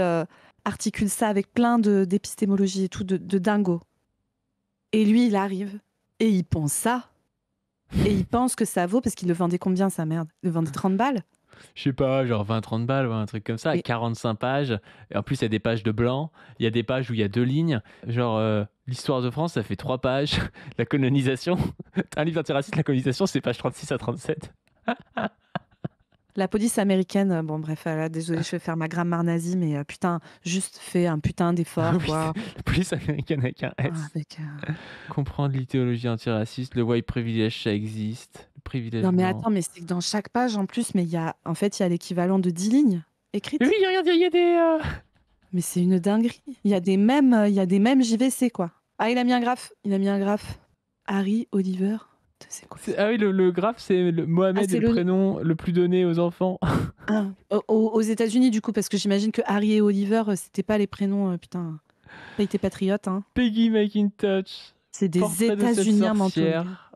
articulent ça avec plein d'épistémologie et tout, de dingo. Et lui, il arrive et il pense ça. Et il pense que ça vaut, parce qu'il le vendait combien, sa merde? Il le vendait 30 balles. Je sais pas, genre 20-30 balles ou un truc comme ça, à 45 pages. Et en plus, il y a des pages de blanc, il y a des pages où il y a 2 lignes. Genre, l'histoire de France, ça fait 3 pages. La colonisation, un livre antiraciste, la colonisation, c'est pages 36 à 37. La police américaine, bon bref, là, désolé, je vais faire ma grammaire nazie, mais putain, juste fait un putain d'effort, quoi. La police américaine avec un S. Comprendre l'idéologie antiraciste, le white privilege, ça existe. Le privilège non mais blanc. attends, mais c'est que dans chaque page en plus, mais il y a l'équivalent de 10 lignes écrites. Oui, regarde, il y a des... Mais c'est une dinguerie. Il y a des mèmes JVC, quoi. Ah, il a mis un graphe. Harry Oliver. C'est quoi? Ah oui, le graphe, c'est Mohamed est le prénom le plus donné aux enfants. Ah, aux États-Unis, du coup, parce que j'imagine que Harry et Oliver, c'était pas les prénoms, putain. Pas été patriote, hein. Peggy McIntosh. C'est des États-Uniens mentaux.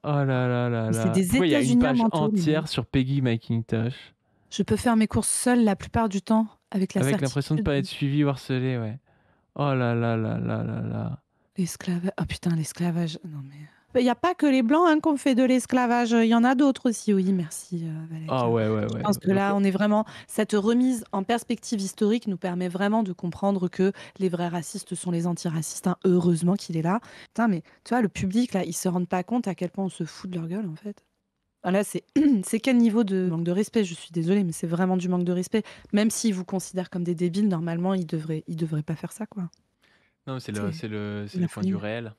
Oh là là là là. C'est des Pourquoi il y a une page mentaux, entière sur Peggy McIntosh? Je peux faire mes courses seule la plupart du temps avec l'impression de pas être suivi ou harcelé, ouais. Oh là là là là là là. L'esclavage. Oh putain, l'esclavage. Non mais... Il n'y a pas que les Blancs qui ont fait de l'esclavage. Il y en a d'autres aussi, oui, merci Valek. Ah ouais. Je pense que là, on est vraiment... Cette remise en perspective historique nous permet vraiment de comprendre que les vrais racistes sont les antiracistes. Hein. Heureusement qu'il est là. Putain, mais tu vois, le public, là, ils ne se rendent pas compte à quel point on se fout de leur gueule, en fait. Ah, là, c'est quel niveau de manque de respect? Je suis désolée, mais c'est vraiment du manque de respect. Même s'ils vous considèrent comme des débiles, normalement, ils devraient pas faire ça, quoi. Non, c'est le point du réel.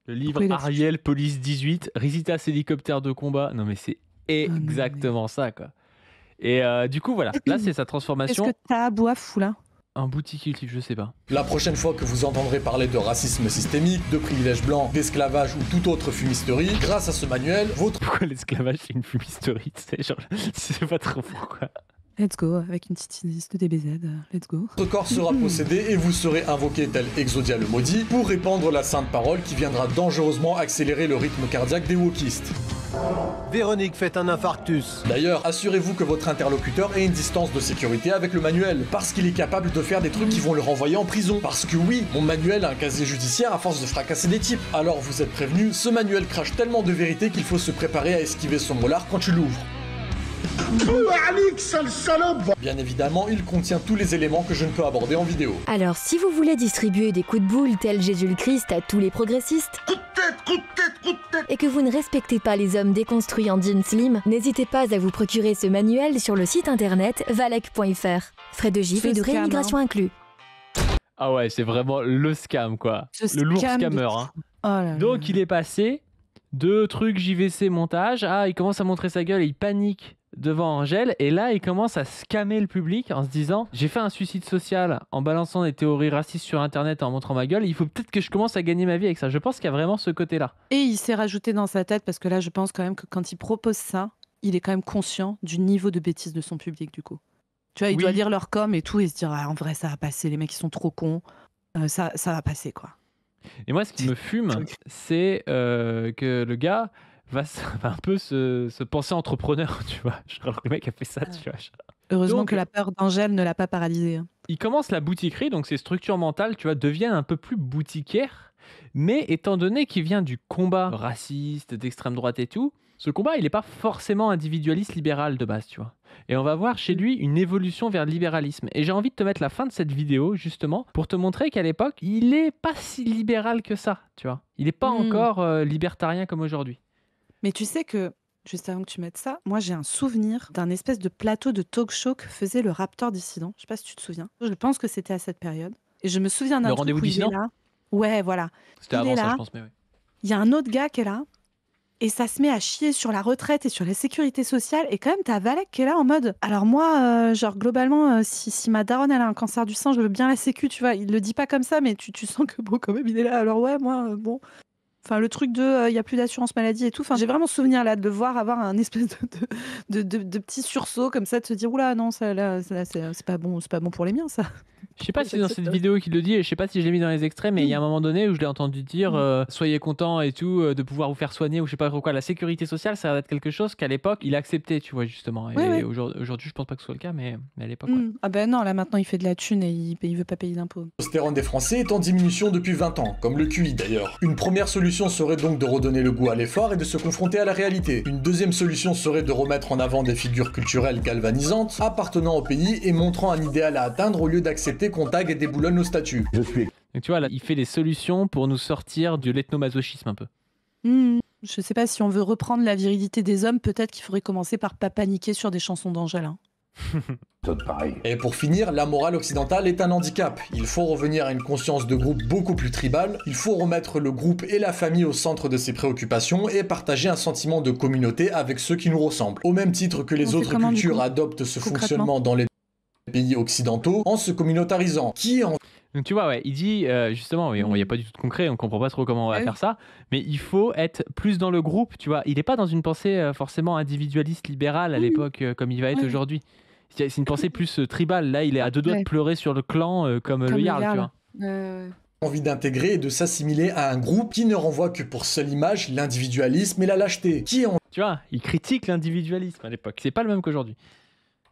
Le livre Ariel, Police 18, Risitas hélicoptère de combat. Non, mais c'est exactement ça, quoi. Et du coup, voilà. Là, c'est sa transformation. Est-ce que t'as à boire fou, là? Un boutique ultime, je sais pas. La prochaine fois que vous entendrez parler de racisme systémique, de privilèges blancs, d'esclavage ou toute autre fumisterie, grâce à ce manuel, votre... Pourquoi l'esclavage c'est une fumisterie? C'est pas trop pourquoi. Let's go, avec une petite liste de DBZ, let's go. Votre corps sera possédé et vous serez invoqué tel Exodia le maudit pour répandre la sainte parole qui viendra dangereusement accélérer le rythme cardiaque des wokistes. Véronique, faites un infarctus. D'ailleurs, assurez-vous que votre interlocuteur ait une distance de sécurité avec le manuel, parce qu'il est capable de faire des trucs qui vont le renvoyer en prison. Parce que oui, mon manuel a un casier judiciaire à force de fracasser des types. Alors vous êtes prévenus, ce manuel crache tellement de vérité qu'il faut se préparer à esquiver son molar quand tu l'ouvres. Bien évidemment, il contient tous les éléments que je ne peux aborder en vidéo. Alors, si vous voulez distribuer des coups de boule tels Jésus le Christ à tous les progressistes, et que vous ne respectez pas les hommes déconstruits en jeans slim, n'hésitez pas à vous procurer ce manuel sur le site internet valec.fr. Frais de gifle et de rémigration inclus. Ah ouais, c'est vraiment le scam, quoi. Le lourd scammer. Hein. Oh là là. Donc, il est passé de trucs JVC montage à il commence à montrer sa gueule et il panique devant Angèle, et là il commence à scammer le public en se disant j'ai fait un suicide social en balançant des théories racistes sur internet en montrant ma gueule, il faut peut-être que je commence à gagner ma vie avec ça. Je pense qu'il y a vraiment ce côté là, et il s'est rajouté dans sa tête, parce que là je pense quand même que quand il propose ça, il est quand même conscient du niveau de bêtise de son public du coup. Tu vois, il doit lire leur com et tout et se dire ah, en vrai ça va passer, les mecs ils sont trop cons, ça va passer quoi. Et moi ce qui me fume c'est que le gars va un peu se penser entrepreneur, tu vois. Alors le mec a fait ça, tu vois. Heureusement donc, que la peur d'Angèle ne l'a pas paralysé. Hein. Il commence la boutiquerie, donc ses structures mentales, tu vois, deviennent un peu plus boutiquières, mais étant donné qu'il vient du combat raciste, d'extrême droite et tout, ce combat, il n'est pas forcément individualiste libéral de base, tu vois. Et on va voir chez lui une évolution vers le libéralisme. Et j'ai envie de te mettre la fin de cette vidéo, justement, pour te montrer qu'à l'époque, il n'est pas si libéral que ça, tu vois. Il n'est pas encore libertarien comme aujourd'hui. Mais tu sais que, juste avant que tu mettes ça, moi j'ai un souvenir d'un espèce de plateau de talk show que faisait le Raptor Dissident. Je sais pas si tu te souviens. Je pense que c'était à cette période. Et je me souviens d'un truc où il est là. Ouais, voilà. C'était avant ça, je pense, mais oui. Il y a un autre gars qui est là, et ça se met à chier sur la retraite et sur la sécurité sociale, et quand même t'as Valek qui est là en mode alors moi, genre globalement, si ma daronne elle a un cancer du sein, je veux bien la sécu, tu vois. Il le dit pas comme ça, mais tu sens que bon, quand même il est là. Alors ouais, moi, bon... Enfin, le truc de il y a plus d'assurance maladie et tout. Enfin, j'ai vraiment souvenir là de le voir avoir un espèce de petit sursaut comme ça, de se dire oula non, ça là c'est pas bon pour les miens ça. Je sais pas si c'est dans cette vidéo qu'il le dit, et je sais pas si je l'ai mis dans les extraits, mais il y a un moment donné où je l'ai entendu dire soyez contents et tout de pouvoir vous faire soigner, ou je sais pas quoi. La sécurité sociale, ça va être quelque chose qu'à l'époque il acceptait, tu vois, justement. Et aujourd'hui, je pense pas que ce soit le cas, mais à l'époque. Ouais. Ah ben non, là maintenant il fait de la thune et il veut pas payer d'impôts. Le testostérone des Français est en diminution depuis 20 ans, comme le QI d'ailleurs. Une première solution serait donc de redonner le goût à l'effort et de se confronter à la réalité. Une deuxième solution serait de remettre en avant des figures culturelles galvanisantes, appartenant au pays et montrant un idéal à atteindre au lieu d'accepter qu'on tague et déboulonne nos statuts. Donc tu vois, là, il fait des solutions pour nous sortir de l'ethnomasochisme un peu. Je sais pas si on veut reprendre la virilité des hommes, peut-être qu'il faudrait commencer par pas paniquer sur des chansons d'Angèle. Hein. Et pour finir, la morale occidentale est un handicap. Il faut revenir à une conscience de groupe beaucoup plus tribale, il faut remettre le groupe et la famille au centre de ses préoccupations et partager un sentiment de communauté avec ceux qui nous ressemblent. Au même titre que les autres cultures adoptent ce fonctionnement dans les pays occidentaux en se communautarisant. Donc tu vois, ouais, il dit justement, il n'y a pas du tout de concret, on comprend pas trop comment on va faire ça, mais il faut être plus dans le groupe, tu vois. Il n'est pas dans une pensée forcément individualiste, libérale à l'époque comme il va être aujourd'hui. C'est une pensée plus tribale. Là, il est à deux doigts de pleurer sur le clan comme le Jarl, tu vois. Envie d'intégrer et de s'assimiler à un groupe qui ne renvoie que pour seule image l'individualisme et la lâcheté. Tu vois, il critique l'individualisme à l'époque. C'est pas le même qu'aujourd'hui.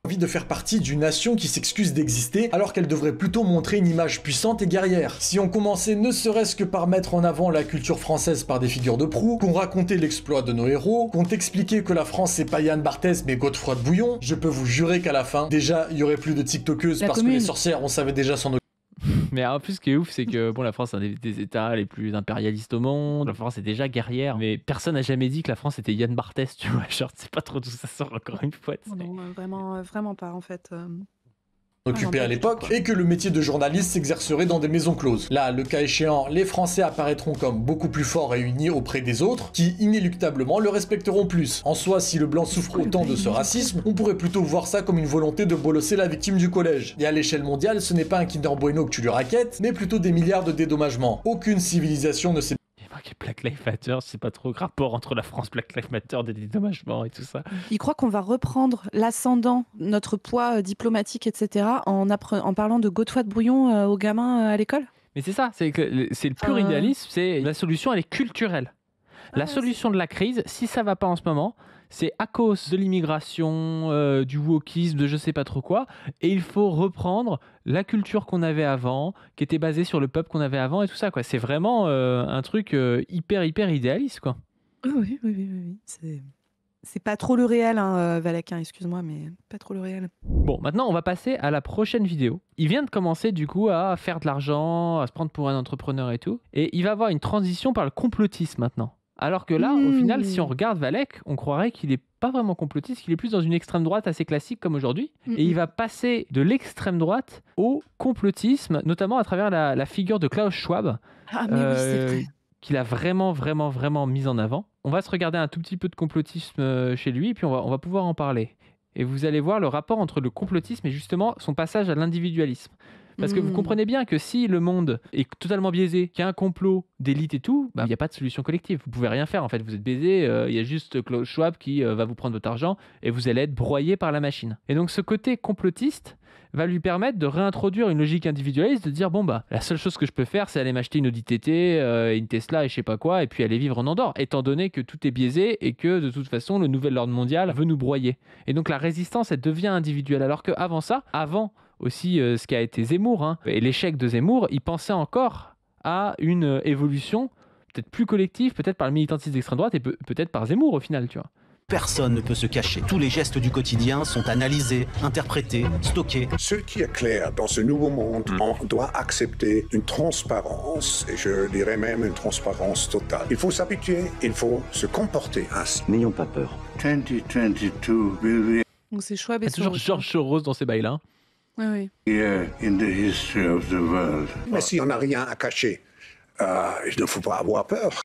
Envie de faire partie d'une nation qui s'excuse d'exister alors qu'elle devrait plutôt montrer une image puissante et guerrière. Si on commençait ne serait-ce que par mettre en avant la culture française par des figures de proue, qu'on racontait l'exploit de nos héros, qu'on t'expliquait que la France c'est pas Yann Barthès mais Godefroy de Bouillon, je peux vous jurer qu'à la fin, déjà il y aurait plus de tiktokeuses parce que les sorcières on savait déjà s'en occuper. Mais en plus, ce qui est ouf, c'est que bon, la France c'est un des États les plus impérialistes au monde. La France est déjà guerrière, mais personne n'a jamais dit que la France était Yann Barthès, tu vois. Genre, c'est pas trop d'où ça sort encore une fois. Non, vraiment pas en fait. Occupé à l'époque, et que le métier de journaliste s'exercerait dans des maisons closes. Là, le cas échéant, les Français apparaîtront comme beaucoup plus forts et unis auprès des autres, qui inéluctablement le respecteront plus. En soi, si le blanc souffre autant de ce racisme, on pourrait plutôt voir ça comme une volonté de bolosser la victime du collège. Et à l'échelle mondiale, ce n'est pas un Kinder Bueno que tu lui raquettes, mais plutôt des milliards de dédommagements. Aucune civilisation ne s'est marqué Black Lives Matter, c'est pas trop rapport entre la France, Black Lives Matter, des dédommagements et tout ça. Il croit qu'on va reprendre l'ascendant, notre poids diplomatique, etc., en parlant de Godefroy de Bouillon aux gamins à l'école. Mais c'est ça, c'est le pur idéalisme, c'est la solution, elle est culturelle. La solution de la crise, si ça va pas en ce moment, c'est à cause de l'immigration, du wokisme, de je sais pas trop quoi, et il faut reprendre la culture qu'on avait avant, qui était basée sur le peuple qu'on avait avant et tout ça, quoi. C'est vraiment un truc hyper idéaliste, quoi. Oui. C'est pas trop le réel, hein, Valek, hein, excuse-moi, mais pas trop le réel. Bon, maintenant, on va passer à la prochaine vidéo. Il vient de commencer, du coup, à faire de l'argent, à se prendre pour un entrepreneur et tout, et il va avoir une transition par le complotisme maintenant. Alors que là, au final, si on regarde Valek, on croirait qu'il n'est pas vraiment complotiste, qu'il est plus dans une extrême droite assez classique comme aujourd'hui. Et il va passer de l'extrême droite au complotisme, notamment à travers la figure de Klaus Schwab, qu'il a vraiment mis en avant. On va se regarder un tout petit peu de complotisme chez lui, et puis on va pouvoir en parler. Et vous allez voir le rapport entre le complotisme et justement son passage à l'individualisme. Parce que vous comprenez bien que si le monde est totalement biaisé, qu'il y a un complot d'élite et tout, il n'y a pas de solution collective. Vous pouvez rien faire en fait. Vous êtes baisé, il y a juste Klaus Schwab qui va vous prendre votre argent et vous allez être broyé par la machine. Et donc ce côté complotiste va lui permettre de réintroduire une logique individualiste, de dire bon la seule chose que je peux faire c'est aller m'acheter une Audi TT, une Tesla et je sais pas quoi, et puis aller vivre en Andorre, étant donné que tout est biaisé et que de toute façon le nouvel ordre mondial veut nous broyer. Et donc la résistance elle devient individuelle, alors qu'avant ça, aussi ce qu'a été Zemmour, et l'échec de Zemmour, il pensait encore à une évolution peut-être plus collective, peut-être par le militantisme d'extrême droite et peut-être par Zemmour au final, tu vois. Personne ne peut se cacher. Tous les gestes du quotidien sont analysés, interprétés, stockés. Ce qui est clair dans ce nouveau monde, on doit accepter une transparence, et je dirais même une transparence totale. Il faut s'habituer, il faut se comporter ainsi. N'ayons pas peur. 2022 Donc c'est Schwab et il y a toujours Georges Soros dans ces bails-là. Oui. In the history of the world. Mais si on n'a rien à cacher, il ne faut pas avoir peur.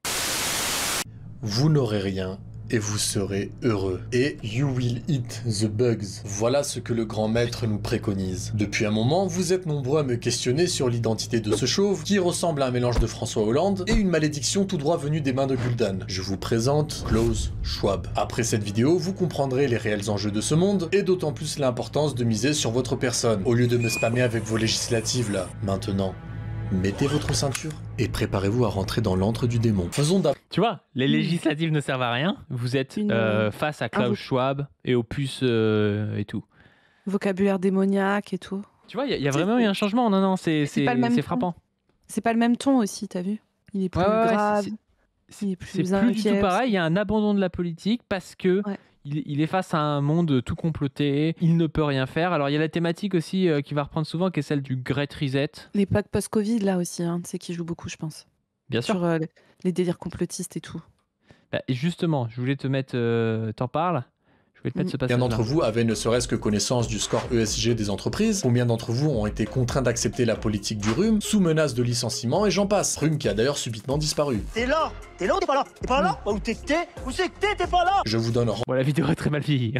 Vous n'aurez rien et vous serez heureux. Et you will eat the bugs. Voilà ce que le grand maître nous préconise. Depuis un moment, vous êtes nombreux à me questionner sur l'identité de ce chauve qui ressemble à un mélange de François Hollande et une malédiction tout droit venue des mains de Gul'dan. Je vous présente Klaus Schwab. Après cette vidéo, vous comprendrez les réels enjeux de ce monde et d'autant plus l'importance de miser sur votre personne au lieu de me spammer avec vos législatives là. Maintenant, mettez votre ceinture et préparez-vous à rentrer dans l'antre du démon. Faisons d'abord. Tu vois, les législatives ne servent à rien. Vous êtes face à Klaus Schwab et aux puces et tout. Vocabulaire démoniaque et tout. Tu vois, il y a vraiment eu un changement. Non, c'est frappant. C'est pas le même ton aussi, t'as vu? Il est plus grave. C'est plus du tout pareil. Il y a un abandon de la politique parce que il est face à un monde tout comploté. Il ne peut rien faire. Alors il y a la thématique aussi qui va reprendre souvent, qui est celle du Great Reset. L'époque post-Covid là aussi, c'est qui joue beaucoup, je pense. Bien sûr. Sur les délires complotistes et tout. Et justement, je voulais te mettre, t'en parles. Je vais te mettre ce passage. Combien d'entre vous avaient ne serait-ce que connaissance du score ESG des entreprises? Combien d'entre vous ont été contraints d'accepter la politique du rhume, sous menace de licenciement, et j'en passe? Rhume qui a d'ailleurs subitement disparu. T'es là ou t'es pas là? T'es pas là? Où t'étais? Où c'est que t'es pas là? Je vous donne... Bon, la vidéo est très mal vieillie.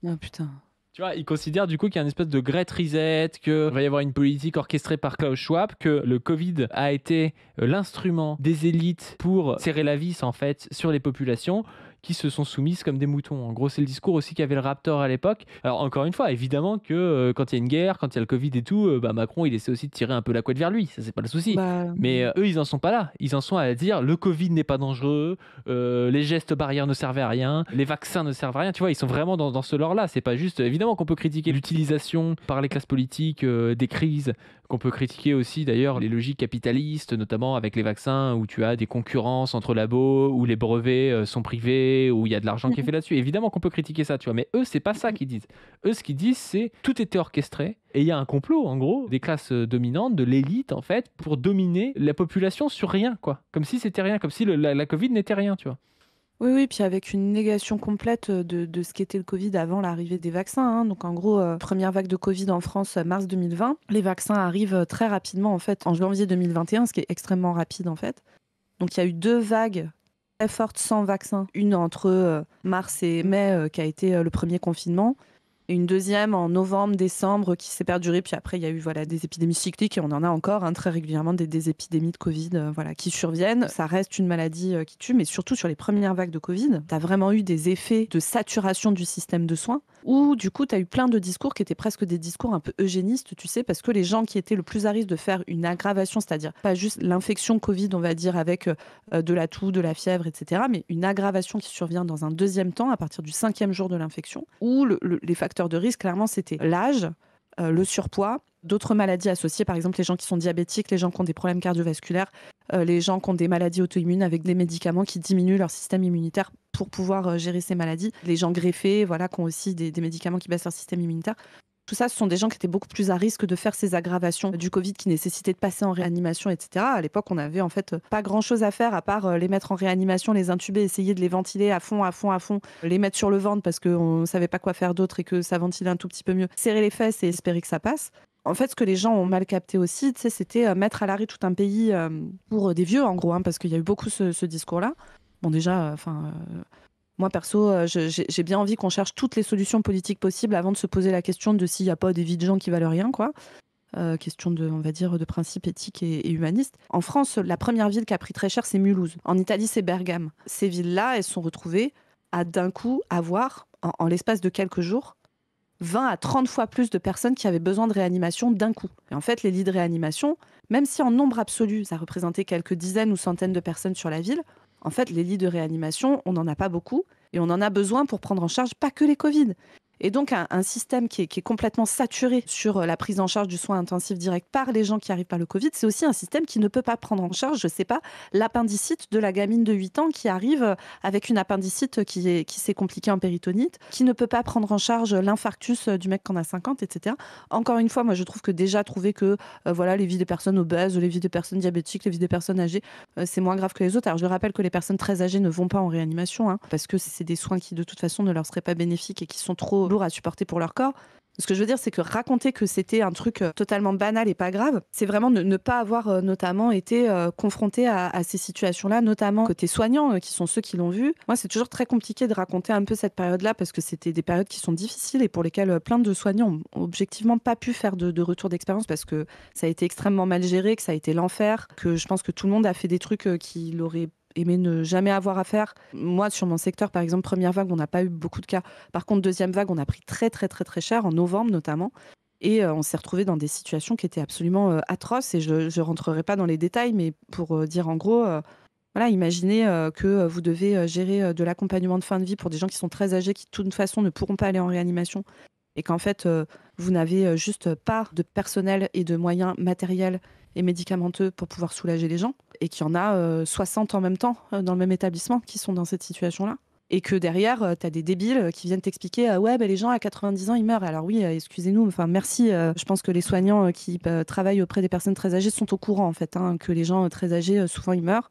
Oh putain. Tu vois, il considère du coup qu'il y a une espèce de Great Reset, qu'il va y avoir une politique orchestrée par Klaus Schwab, que le Covid a été l'instrument des élites pour serrer la vis en fait sur les populations qui se sont soumises comme des moutons. En gros, c'est le discours aussi qu'avait le Raptor à l'époque. Alors encore une fois, évidemment que quand il y a une guerre, quand il y a le Covid et tout, Macron il essaie aussi de tirer un peu la couette vers lui, ça c'est pas le souci. Mais eux ils en sont pas là, ils en sont à dire le Covid n'est pas dangereux, les gestes barrières ne servaient à rien, les vaccins ne servent à rien, tu vois, ils sont vraiment dans ce lore là. C'est pas juste, évidemment qu'on peut critiquer l'utilisation par les classes politiques des crises, qu'on peut critiquer aussi d'ailleurs les logiques capitalistes, notamment avec les vaccins où tu as des concurrences entre labos, où les brevets sont privés, où il y a de l'argent qui est fait là-dessus. Évidemment qu'on peut critiquer ça, tu vois, mais eux, c'est pas ça qu'ils disent. Eux, ce qu'ils disent, c'est tout était orchestré et il y a un complot, en gros, des classes dominantes, de l'élite, en fait, pour dominer la population sur rien, quoi. Comme si c'était rien, comme si la Covid n'était rien, tu vois. Oui, puis avec une négation complète de ce qu'était le Covid avant l'arrivée des vaccins. Donc en gros, première vague de Covid en France, mars 2020. Les vaccins arrivent très rapidement, en fait, en janvier 2021, ce qui est extrêmement rapide, en fait. Donc il y a eu 2 vagues très fortes sans vaccin. Une entre mars et mai, qui a été le premier confinement. et une deuxième en novembre, décembre qui s'est perdurée. Puis après, il y a eu des épidémies cycliques et on en a encore très régulièrement des épidémies de Covid qui surviennent. Ça reste une maladie qui tue, mais surtout sur les premières vagues de Covid, tu as vraiment eu des effets de saturation du système de soins où du coup, tu as eu plein de discours qui étaient presque des discours un peu eugénistes, tu sais, parce que les gens qui étaient le plus à risque de faire une aggravation, c'est-à-dire pas juste l'infection Covid, on va dire, avec de la toux, de la fièvre, etc., mais une aggravation qui survient dans un deuxième temps, à partir du 5e jour de l'infection, où les facteurs de risque, clairement, c'était l'âge, le surpoids, d'autres maladies associées, par exemple les gens qui sont diabétiques, les gens qui ont des problèmes cardiovasculaires, les gens qui ont des maladies auto-immunes avec des médicaments qui diminuent leur système immunitaire pour pouvoir gérer ces maladies, les gens greffés, qui ont aussi des médicaments qui baissent leur système immunitaire. Tout ça, ce sont des gens qui étaient beaucoup plus à risque de faire ces aggravations du Covid qui nécessitaient de passer en réanimation, etc. À l'époque, on n'avait en fait pas grand-chose à faire à part les mettre en réanimation, les intuber, essayer de les ventiler à fond, les mettre sur le ventre parce qu'on ne savait pas quoi faire d'autre et que ça ventilait un tout petit peu mieux, serrer les fesses et espérer que ça passe. En fait, ce que les gens ont mal capté aussi, c'était mettre à l'arrêt tout un pays pour des vieux, en gros, parce qu'il y a eu beaucoup ce discours-là. Bon, déjà, moi, perso, j'ai bien envie qu'on cherche toutes les solutions politiques possibles avant de se poser la question de s'il n'y a pas des vies de gens qui valent rien, quoi. Question de principe éthique et humaniste. En France, la première ville qui a pris très cher, c'est Mulhouse. En Italie, c'est Bergame. Ces villes-là, elles se sont retrouvées à d'un coup avoir, en l'espace de quelques jours, 20 à 30 fois plus de personnes qui avaient besoin de réanimation d'un coup. Et en fait, les lits de réanimation, même si en nombre absolu, ça représentait quelques dizaines ou centaines de personnes sur la ville, en fait, les lits de réanimation, on n'en a pas beaucoup et on en a besoin pour prendre en charge pas que les Covid. Et donc, un système qui est complètement saturé sur la prise en charge du soin intensif direct par les gens qui arrivent par le Covid, c'est aussi un système qui ne peut pas prendre en charge, je sais pas, l'appendicite de la gamine de 8 ans qui arrive avec une appendicite qui s'est compliquée en péritonite, qui ne peut pas prendre en charge l'infarctus du mec qui en a 50, etc. Encore une fois, moi, je trouve que déjà trouver que les vies des personnes obèses, les vies des personnes diabétiques, les vies des personnes âgées, c'est moins grave que les autres. Alors, je rappelle que les personnes très âgées ne vont pas en réanimation, parce que c'est des soins qui, de toute façon, ne leur seraient pas bénéfiques et qui sont trop lourds à supporter pour leur corps. Ce que je veux dire, c'est que raconter que c'était un truc totalement banal et pas grave, c'est vraiment ne pas avoir notamment été confronté à ces situations-là, notamment côté soignants, qui sont ceux qui l'ont vu. Moi, c'est toujours très compliqué de raconter un peu cette période-là parce que c'était des périodes qui sont difficiles et pour lesquelles plein de soignants ont objectivement pas pu faire de retour d'expérience parce que ça a été extrêmement mal géré, que ça a été l'enfer, que je pense que tout le monde a fait des trucs qu'il aurait aimé ne jamais avoir à faire. Moi, sur mon secteur, par exemple, première vague, on n'a pas eu beaucoup de cas. Par contre, deuxième vague, on a pris très, très, très, très cher, en novembre notamment. Et on s'est retrouvé dans des situations qui étaient absolument atroces. Et je ne rentrerai pas dans les détails, mais pour dire en gros, imaginez que vous devez gérer de l'accompagnement de fin de vie pour des gens qui sont très âgés, qui de toute façon ne pourront pas aller en réanimation. Et qu'en fait, vous n'avez juste pas de personnel et de moyens matériels et médicamenteux pour pouvoir soulager les gens, et qu'il y en a 60 en même temps dans le même établissement qui sont dans cette situation-là. Et que derrière, tu as des débiles qui viennent t'expliquer les gens à 90 ans, ils meurent. Alors oui, excusez-nous, merci. Je pense que les soignants qui travaillent auprès des personnes très âgées sont au courant, en fait, que les gens très âgés, souvent, ils meurent.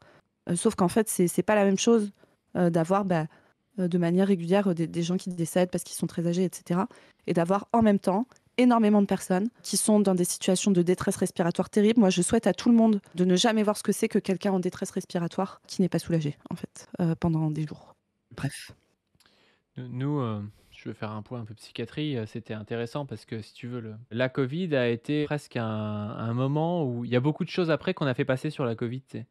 Sauf qu'en fait, c'est pas la même chose d'avoir de manière régulière des gens qui décèdent parce qu'ils sont très âgés, etc. Et d'avoir en même temps énormément de personnes qui sont dans des situations de détresse respiratoire terrible. Moi, je souhaite à tout le monde de ne jamais voir ce que c'est que quelqu'un en détresse respiratoire qui n'est pas soulagé, en fait, pendant des jours. Bref. Nous, je veux faire un point un peu psychiatrie. C'était intéressant parce que, si tu veux, la Covid a été presque un moment où il y a beaucoup de choses après qu'on a fait passer sur la Covid, tu sais.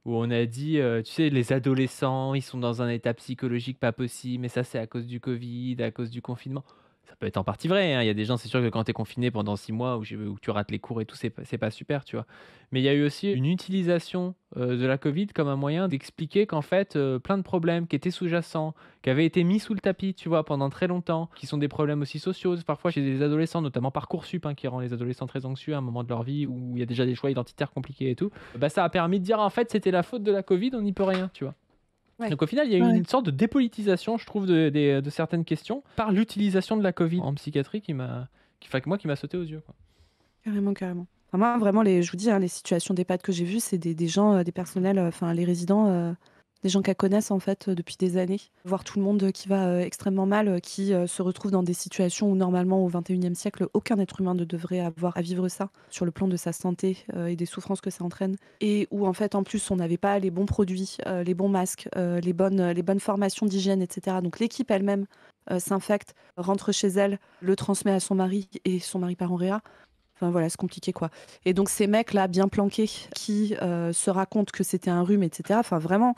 Où on a dit, tu sais, les adolescents, ils sont dans un état psychologique pas possible, mais ça, c'est à cause du Covid, à cause du confinement. Ça peut être en partie vrai, hein. Il y a des gens, c'est sûr que quand tu es confiné pendant 6 mois où tu rates les cours et tout, c'est pas super, tu vois. Mais il y a eu aussi une utilisation de la Covid comme un moyen d'expliquer qu'en fait, plein de problèmes qui étaient sous-jacents, qui avaient été mis sous le tapis, tu vois, pendant très longtemps, qui sont des problèmes aussi sociaux, parfois chez des adolescents, notamment Parcoursup, qui rend les adolescents très anxieux à un moment de leur vie où il y a déjà des choix identitaires compliqués et tout. Ça a permis de dire, en fait, c'était la faute de la Covid, on n'y peut rien, tu vois. Ouais. Donc au final, il y a eu une sorte de dépolitisation, je trouve, de certaines questions par l'utilisation de la Covid en psychiatrie qui m'a sauté aux yeux, quoi. Carrément. Moi, vraiment, je vous dis, les situations d'EHPAD que j'ai vues, c'est des gens, des personnels, les résidents Des gens qu'elles connaissent en fait depuis des années. Voir tout le monde qui va extrêmement mal, qui se retrouve dans des situations où normalement au XXIe siècle, aucun être humain ne devrait avoir à vivre ça sur le plan de sa santé et des souffrances que ça entraîne. Et où en fait en plus on n'avait pas les bons produits, les bons masques, les bonnes formations d'hygiène, etc. Donc l'équipe elle-même s'infecte, rentre chez elle, le transmet à son mari et son mari part en réa. Enfin voilà, c'est compliqué quoi. Et donc ces mecs-là bien planqués qui se racontent que c'était un rhume, etc. Enfin vraiment...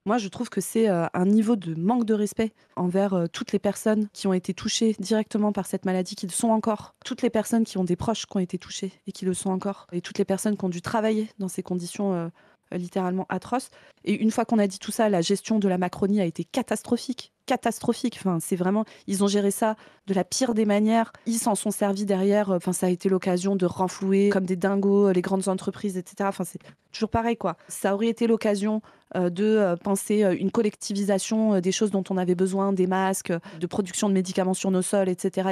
Moi, je trouve que c'est un niveau de manque de respect envers toutes les personnes qui ont été touchées directement par cette maladie, qui le sont encore. Toutes les personnes qui ont des proches qui ont été touchées et qui le sont encore. Et toutes les personnes qui ont dû travailler dans ces conditions littéralement atroces. Et une fois qu'on a dit tout ça, la gestion de la Macronie a été catastrophique. Enfin, c'est vraiment... Ils ont géré ça de la pire des manières. Ils s'en sont servis derrière. Enfin, ça a été l'occasion de renflouer comme des dingos les grandes entreprises, etc. Enfin, c'est toujours pareil, quoi. Ça aurait été l'occasion de penser une collectivisation des choses dont on avait besoin, des masques, de production de médicaments sur nos sols, etc.,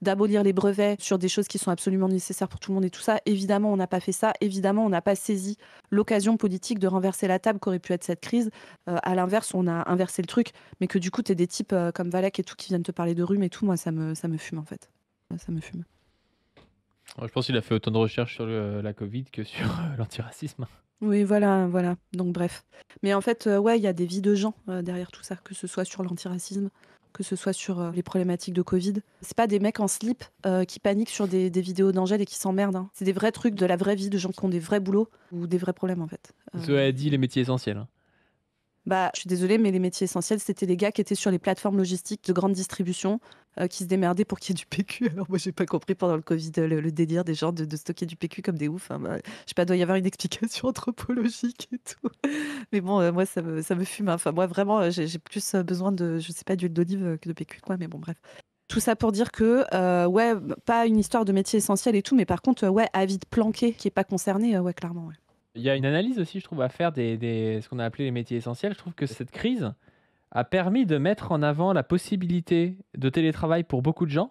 d'abolir les brevets sur des choses qui sont absolument nécessaires pour tout le monde et tout ça. Évidemment, on n'a pas fait ça. Évidemment, on n'a pas saisi l'occasion politique de renverser la table qu'aurait pu être cette crise. À l'inverse, on a inversé le truc, mais que du coup, t'es des types comme Valek et tout qui viennent te parler de rhume et tout, moi, ça me fume en fait. Ça me fume. Je pense qu'il a fait autant de recherches sur la Covid que sur l'antiracisme. Oui, voilà. Donc bref. Mais en fait, ouais, il y a des vies de gens derrière tout ça, que ce soit sur l'antiracisme, que ce soit sur les problématiques de Covid. C'est pas des mecs en slip qui paniquent sur des vidéos d'Angèle et qui s'emmerdent. Hein. C'est des vrais trucs de la vraie vie, de gens qui ont des vrais boulots ou des vrais problèmes en fait. Ça a dit les métiers essentiels. Hein. Bah, je suis désolée, mais les métiers essentiels, c'était les gars qui étaient sur les plateformes logistiques de grande distribution, qui se démerdaient pour qu'il y ait du PQ. Alors moi, j'ai pas compris pendant le Covid le délire des gens de stocker du PQ comme des oufs. Hein. Bah, je sais pas, doit y avoir une explication anthropologique et tout. Mais bon, moi, ça me fume. Hein. Enfin, moi, vraiment, j'ai plus besoin de, je sais pas, d'huile d'olive que de PQ, quoi. Mais bon, bref. Tout ça pour dire que, ouais, pas une histoire de métier essentiel et tout, mais par contre, ouais, avis de planqué qui est pas concerné, ouais, clairement, ouais. Il y a une analyse aussi, je trouve, à faire ce qu'on a appelé les métiers essentiels. Je trouve que cette crise a permis de mettre en avant la possibilité de télétravail pour beaucoup de gens,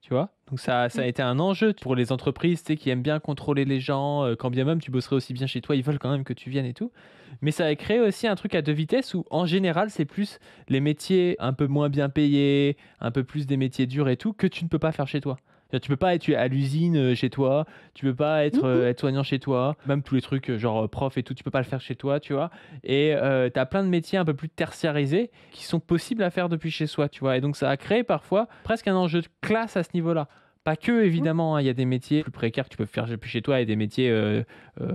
tu vois. Donc ça a été un enjeu pour les entreprises, tu sais, qui aiment bien contrôler les gens, quand bien même tu bosserais aussi bien chez toi, ils veulent quand même que tu viennes et tout. Mais ça a créé aussi un truc à deux vitesses où, en général, c'est plus les métiers un peu moins bien payés, un peu plus des métiers durs et tout, que tu ne peux pas faire chez toi. Tu peux pas être à l'usine chez toi, tu peux pas être soignant chez toi, même tous les trucs genre prof et tout, tu peux pas le faire chez toi, tu vois. Et t'as plein de métiers un peu plus tertiarisés qui sont possibles à faire depuis chez soi, tu vois. Et donc ça a créé parfois presque un enjeu de classe à ce niveau-là. Pas que, évidemment, il y a des métiers plus précaires que tu peux faire depuis chez toi et des métiers,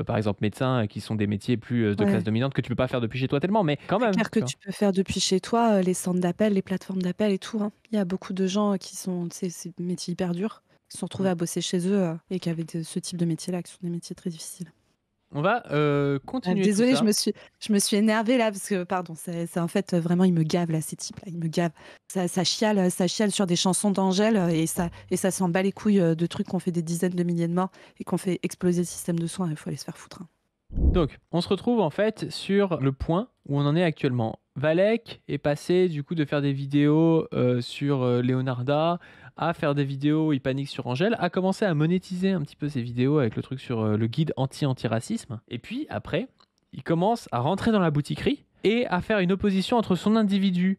par exemple médecins, qui sont des métiers plus de classe dominante que tu peux pas faire depuis chez toi tellement, mais quand même. Clair que tu peux faire depuis chez toi, les centres d'appel, les plateformes d'appel et tout. Hein. Il y a beaucoup de gens qui sont, c'est des métiers hyper durs, qui se sont retrouvés à bosser chez eux et qui avaient ce type de métiers-là, qui sont des métiers très difficiles. On va continuer. Désolée, tout ça. je me suis énervée là parce que, pardon, c'est en fait vraiment, ils me gavent là, ces types-là, ils me gavent. Ça chiale sur des chansons d'Angèle et ça s'en bat les couilles de trucs qu'on fait des dizaines de milliers de morts et qu'on fait exploser le système de soins. Il faut aller se faire foutre. Hein. Donc, on se retrouve en fait sur le point où on en est actuellement. Valek est passé du coup de faire des vidéos sur Leonarda à faire des vidéos, il panique sur Angèle, a commencé à monétiser un petit peu ses vidéos avec le truc sur le guide anti-antiracisme. Et puis après, il commence à rentrer dans la boutiquerie et à faire une opposition entre son individu,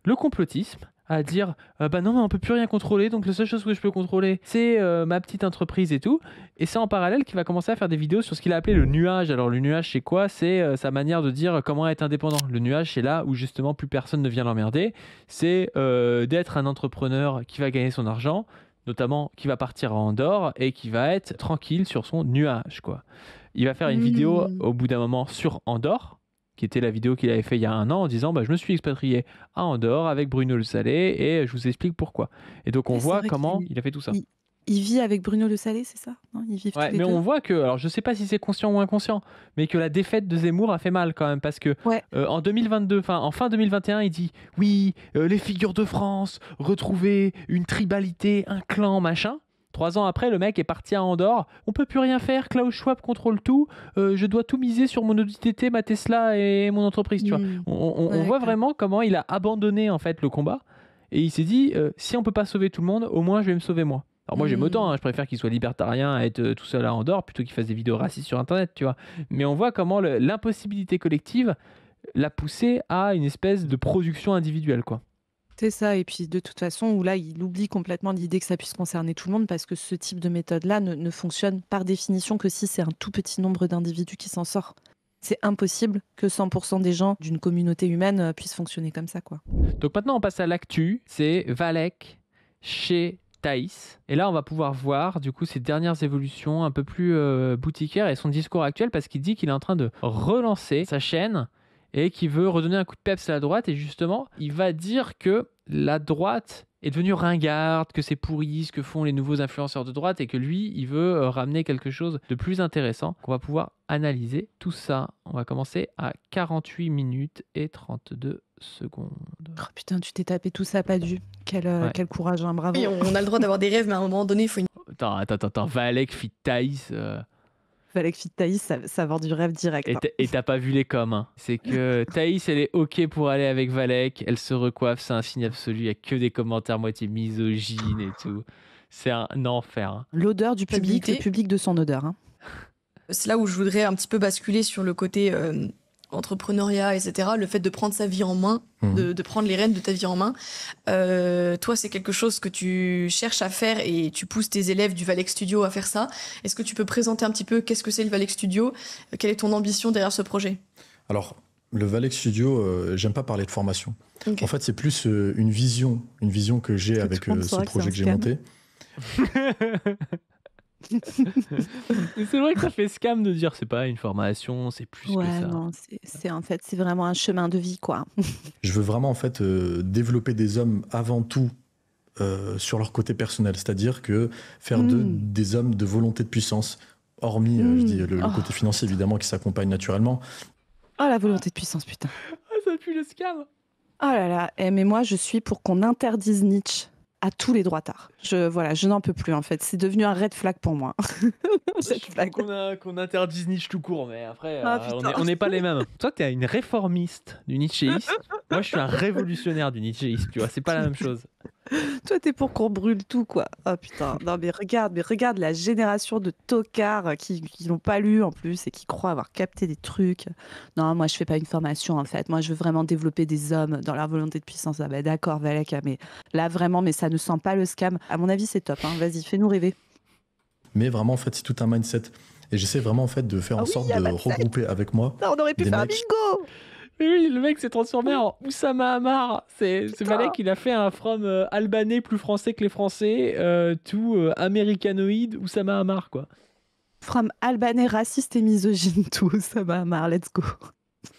le complotisme, à dire bah non mais on peut plus rien contrôler, donc la seule chose que je peux contrôler c'est ma petite entreprise et tout, et c'est en parallèle qu'il va commencer à faire des vidéos sur ce qu'il a appelé le nuage. Alors le nuage c'est quoi? C'est sa manière de dire comment être indépendant. Le nuage c'est là où justement plus personne ne vient l'emmerder, c'est d'être un entrepreneur qui va gagner son argent, notamment qui va partir à Andorre et qui va être tranquille sur son nuage, quoi. Il va faire une vidéo au bout d'un moment sur Andorre, qui était la vidéo qu'il avait fait il y a 1 an en disant je me suis expatrié à Andorre avec Bruno Le Salé et je vous explique pourquoi. Et donc on voit comment il a fait tout ça. Il vit avec Bruno Le Salé, c'est ça? Non, ils vivent tous les mais deux. on voit que, alors je sais pas si c'est conscient ou inconscient, mais que la défaite de Zemmour a fait mal quand même, parce que en 2022, en fin 2021, il dit oui, les figures de France, retrouver une tribalité, un clan, machin. 3 ans après, le mec est parti à Andorre. On peut plus rien faire. Klaus Schwab contrôle tout. Je dois tout miser sur mon Audi TT, ma Tesla et mon entreprise. Tu vois. On voit vraiment comment il a abandonné en fait le combat et il s'est dit si on peut pas sauver tout le monde, au moins je vais me sauver moi. Alors moi j'aime autant. Je préfère qu'il soit libertarien à être tout seul à Andorre plutôt qu'il fasse des vidéos racistes sur Internet. Tu vois. Mais on voit comment l'impossibilité collective la pousser à une espèce de production individuelle, quoi. C'est ça, et puis de toute façon, où là, il oublie complètement l'idée que ça puisse concerner tout le monde, parce que ce type de méthode-là ne fonctionne par définition que si c'est un tout petit nombre d'individus qui s'en sort. C'est impossible que 100% des gens d'une communauté humaine puissent fonctionner comme ça, quoi. Donc maintenant, on passe à l'actu. C'est Valek chez Thaïs. Et là, on va pouvoir voir, du coup, ses dernières évolutions un peu plus boutiquières et son discours actuel, parce qu'il dit qu'il est en train de relancer sa chaîne et qu'il veut redonner un coup de peps à la droite. Et justement, il va dire que la droite est devenue ringarde, que c'est pourri ce que font les nouveaux influenceurs de droite et que lui, il veut ramener quelque chose de plus intéressant. On va pouvoir analyser tout ça. On va commencer à 48 minutes et 32 secondes. Oh putain, tu t'es tapé tout ça, pas dû. Quel courage, hein, bravo. Oui, on a le droit d'avoir des rêves, mais à un moment donné, il faut une... Attends. Valek fit Thaïs... Valek fit Thaïs, ça vend du rêve direct. Hein. Et t'as pas vu les coms. Hein. C'est que Thaïs, elle est OK pour aller avec Valek. Elle se recoiffe, c'est un signe absolu. Il n'y a que des commentaires moitié misogynes et tout. C'est un enfer. Hein. L'odeur du public, le public de son odeur. Hein. C'est là où je voudrais un petit peu basculer sur le côté entrepreneuriat, etc. Le fait de prendre sa vie en main, de prendre les rênes de ta vie en main. Toi, c'est quelque chose que tu cherches à faire et tu pousses tes élèves du Valek Studio à faire ça. Est-ce que tu peux présenter un petit peu qu'est-ce que c'est le Valek Studio ? Quelle est ton ambition derrière ce projet ? Alors, le Valek Studio, j'aime pas parler de formation. Okay. En fait, c'est plus une vision que j'ai avec ce projet que j'ai monté. C'est vrai que ça fait scam de dire c'est pas une formation, c'est plus que ça. Non, c'est vraiment un chemin de vie, quoi. Je veux vraiment en fait développer des hommes avant tout sur leur côté personnel, c'est-à-dire que faire d'eux des hommes de volonté de puissance, hormis je dis le côté financier évidemment qui s'accompagne naturellement. Oh la volonté de puissance, putain. Ça pue le scam. Oh là là, mais moi je suis pour qu'on interdise Nietzsche à tous les droitards. Je n'en peux plus en fait. C'est devenu un red flag pour moi. Qu'on interdise Nietzsche tout court, mais après, on n'est pas les mêmes. Toi, tu es une réformiste du nietzschéiste. Moi, je suis un révolutionnaire du nietzschéiste, tu vois. C'est pas la même chose. Toi, t'es pour qu'on brûle tout, quoi. Oh putain. Non, mais regarde la génération de tocards qui n'ont pas lu en plus et qui croient avoir capté des trucs. Non, moi, je fais pas une formation en fait. Moi, je veux vraiment développer des hommes dans leur volonté de puissance. Ah bah d'accord, Valek, mais là vraiment, mais ça ne sent pas le scam. À mon avis, c'est top. Hein. Vas-y, fais-nous rêver. Mais vraiment, en fait, c'est tout un mindset. Et j'essaie vraiment en fait de faire en sorte de regrouper avec moi. Ça, on aurait pu faire un bingo. Mais oui, le mec s'est transformé en Oussama Hamar. C'est Valek qu'il a fait un from albanais plus français que les Français, tout américanoïde Oussama Hamar, quoi. From albanais raciste et misogyne, tout Oussama Hamar, let's go.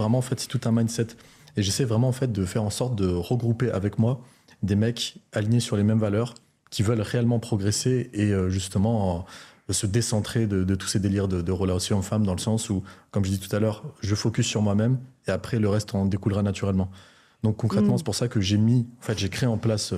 Vraiment, en fait, c'est tout un mindset. Et j'essaie vraiment en fait de faire en sorte de regrouper avec moi des mecs alignés sur les mêmes valeurs, qui veulent réellement progresser et justement se décentrer de tous ces délires de relations hommes-femmes, dans le sens où, comme je dis tout à l'heure, je focus sur moi-même et après le reste en découlera naturellement. Donc concrètement, c'est pour ça que j'ai créé en place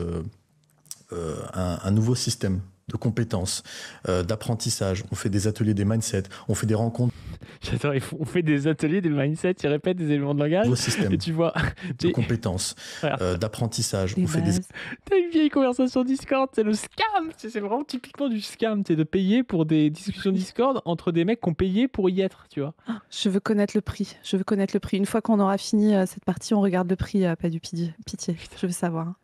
un nouveau système de compétences, d'apprentissage. On fait des ateliers des mindsets, on fait des rencontres. J'adore, on fait des ateliers des mindsets, ils répètent des éléments de langage. Nouveau système et tu vois, de compétences, d'apprentissage. On fait des... T'as une vieille conversation Discord, c'est le scam. C'est vraiment typiquement du scam, c'est de payer pour des discussions Discord entre des mecs qui ont payé pour y être, tu vois. Je veux connaître le prix. Une fois qu'on aura fini cette partie, on regarde le prix, pas du pitié. Je veux savoir.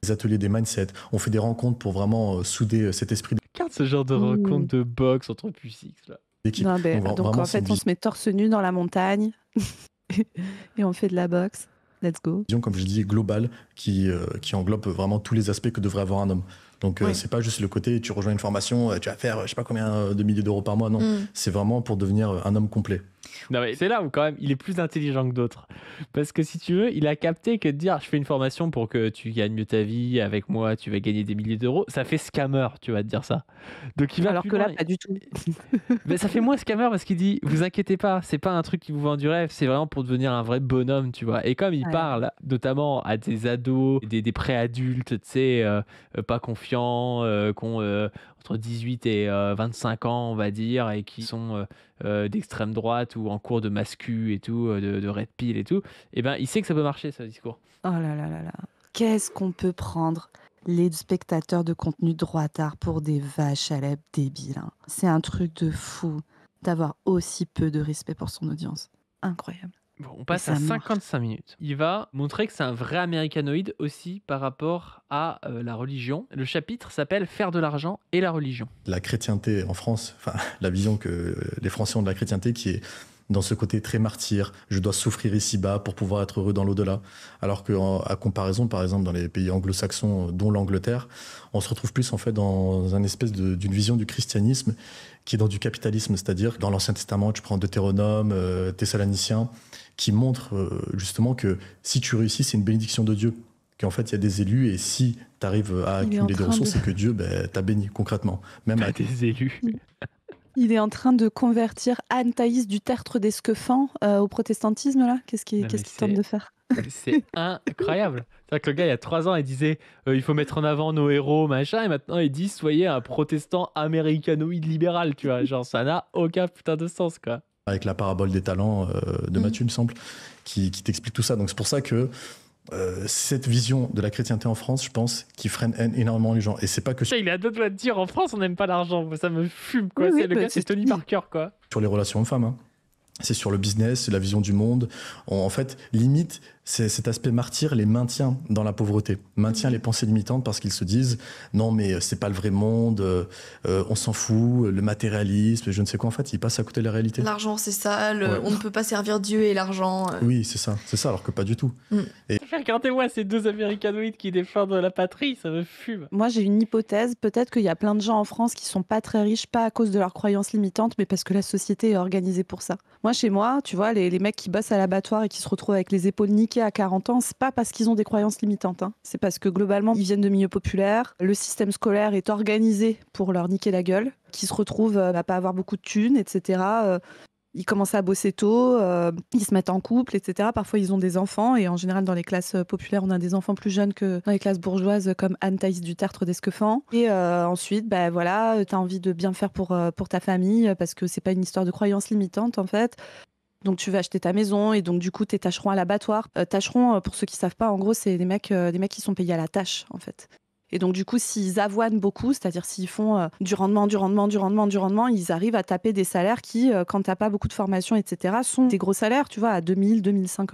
Des ateliers des mindsets, on fait des rencontres pour vraiment souder cet esprit. Regarde ce genre de rencontre de boxe entre Plus X là. Non, donc en fait, on se met torse nu dans la montagne et on fait de la boxe. Let's go. Comme je dis, global, qui englobe vraiment tous les aspects que devrait avoir un homme. Donc c'est pas juste le côté tu rejoins une formation, tu vas faire je sais pas combien de milliers d'euros par mois. Non, c'est vraiment pour devenir un homme complet. Non mais c'est là où quand même il est plus intelligent que d'autres. Parce que si tu veux, il a capté que de dire je fais une formation pour que tu gagnes mieux ta vie, avec moi tu vas gagner des milliers d'euros, ça fait scammer, tu vas te dire ça. Donc il va alors que là pas du tout. Mais ça fait moins scammer parce qu'il dit vous inquiétez pas, c'est pas un truc qui vous vend du rêve, c'est vraiment pour devenir un vrai bonhomme, tu vois. Et comme il parle notamment à des ados, des pré-adultes, tu sais, pas confiants, qui ont entre 18 et 25 ans, on va dire, et qui sont d'extrême droite ou en cours de mascu et tout, de red pill et tout, et ben il sait que ça peut marcher, ce discours. Oh là là là là. Qu'est-ce qu'on peut prendre les spectateurs de contenu droitard pour des vaches à lait débiles, hein. C'est un truc de fou d'avoir aussi peu de respect pour son audience. Incroyable. Bon, on passe à 55 minutes. Il va montrer que c'est un vrai américanoïde aussi par rapport à la religion. Le chapitre s'appelle « Faire de l'argent et la religion ». La chrétienté en France, enfin la vision que les Français ont de la chrétienté qui est dans ce côté très martyr, je dois souffrir ici-bas pour pouvoir être heureux dans l'au-delà. Alors qu'à comparaison, par exemple, dans les pays anglo-saxons, dont l'Angleterre, on se retrouve plus en fait dans une espèce d'une vision du christianisme qui est dans du capitalisme, c'est-à-dire dans l'Ancien Testament, tu prends Deutéronome, Thessaloniciens, qui montrent justement que si tu réussis, c'est une bénédiction de Dieu. Qu'en fait, il y a des élus et si tu arrives à accumuler des ressources, c'est que Dieu t'a béni concrètement. Même à des élus. Il est en train de convertir Anne-Thaïs du Tertre d'Esquefan au protestantisme, là. Qu'est-ce qu'il tente de faire? C'est incroyable. C'est-à-dire que le gars, il y a 3 ans, il disait il faut mettre en avant nos héros, machin, et maintenant il dit soyez un protestant américanoïde libéral, tu vois. Genre, ça n'a aucun putain de sens, quoi. Avec la parabole des talents de Matthieu, il me semble, qui t'explique tout ça. Donc c'est pour ça que cette vision de la chrétienté en France, je pense, qui freine énormément les gens. Et c'est pas que... Il est à deux doigts de dire en France, on n'aime pas l'argent. Ça me fume, quoi. Le gars, c'est Tony Parker, quoi. Sur les relations hommes-femmes, hein. C'est sur le business, c'est la vision du monde. En fait, limite, cet aspect martyr les maintient dans la pauvreté, maintient les pensées limitantes parce qu'ils se disent non mais c'est pas le vrai monde, on s'en fout, le matérialisme, je ne sais quoi. En fait, ils passent à côté de la réalité. L'argent c'est sale, on ne peut pas servir Dieu et l'argent. Oui, c'est ça, alors que pas du tout. Et... Regardez-moi ces 2 américanoïdes qui défendent la patrie, ça me fume. Moi j'ai une hypothèse, peut-être qu'il y a plein de gens en France qui sont pas très riches, pas à cause de leurs croyances limitantes, mais parce que la société est organisée pour ça. Moi chez moi, tu vois, les mecs qui bossent à l'abattoir et qui se retrouvent avec les épaules niquées à 40 ans, c'est pas parce qu'ils ont des croyances limitantes, hein. C'est parce que globalement ils viennent de milieux populaires, le système scolaire est organisé pour leur niquer la gueule, qui se retrouvent à pas avoir beaucoup de thunes, etc. Ils commencent à bosser tôt, ils se mettent en couple, etc. Parfois, ils ont des enfants. Et en général, dans les classes populaires, on a des enfants plus jeunes que dans les classes bourgeoises, comme Anne-Thaïs du Tertre d'Esquefan. Et ensuite, voilà, t'as envie de bien faire pour ta famille, parce que c'est pas une histoire de croyance limitante, en fait. Donc, tu vas acheter ta maison et donc, du coup, t'es tâcheron à l'abattoir. Tâcheron, pour ceux qui savent pas, en gros, c'est des mecs qui sont payés à la tâche, en fait. Et donc, du coup, s'ils avoinent beaucoup, c'est-à-dire s'ils font du rendement, ils arrivent à taper des salaires qui, quand t'as pas beaucoup de formation, etc., sont des gros salaires, tu vois, à 2000, 2005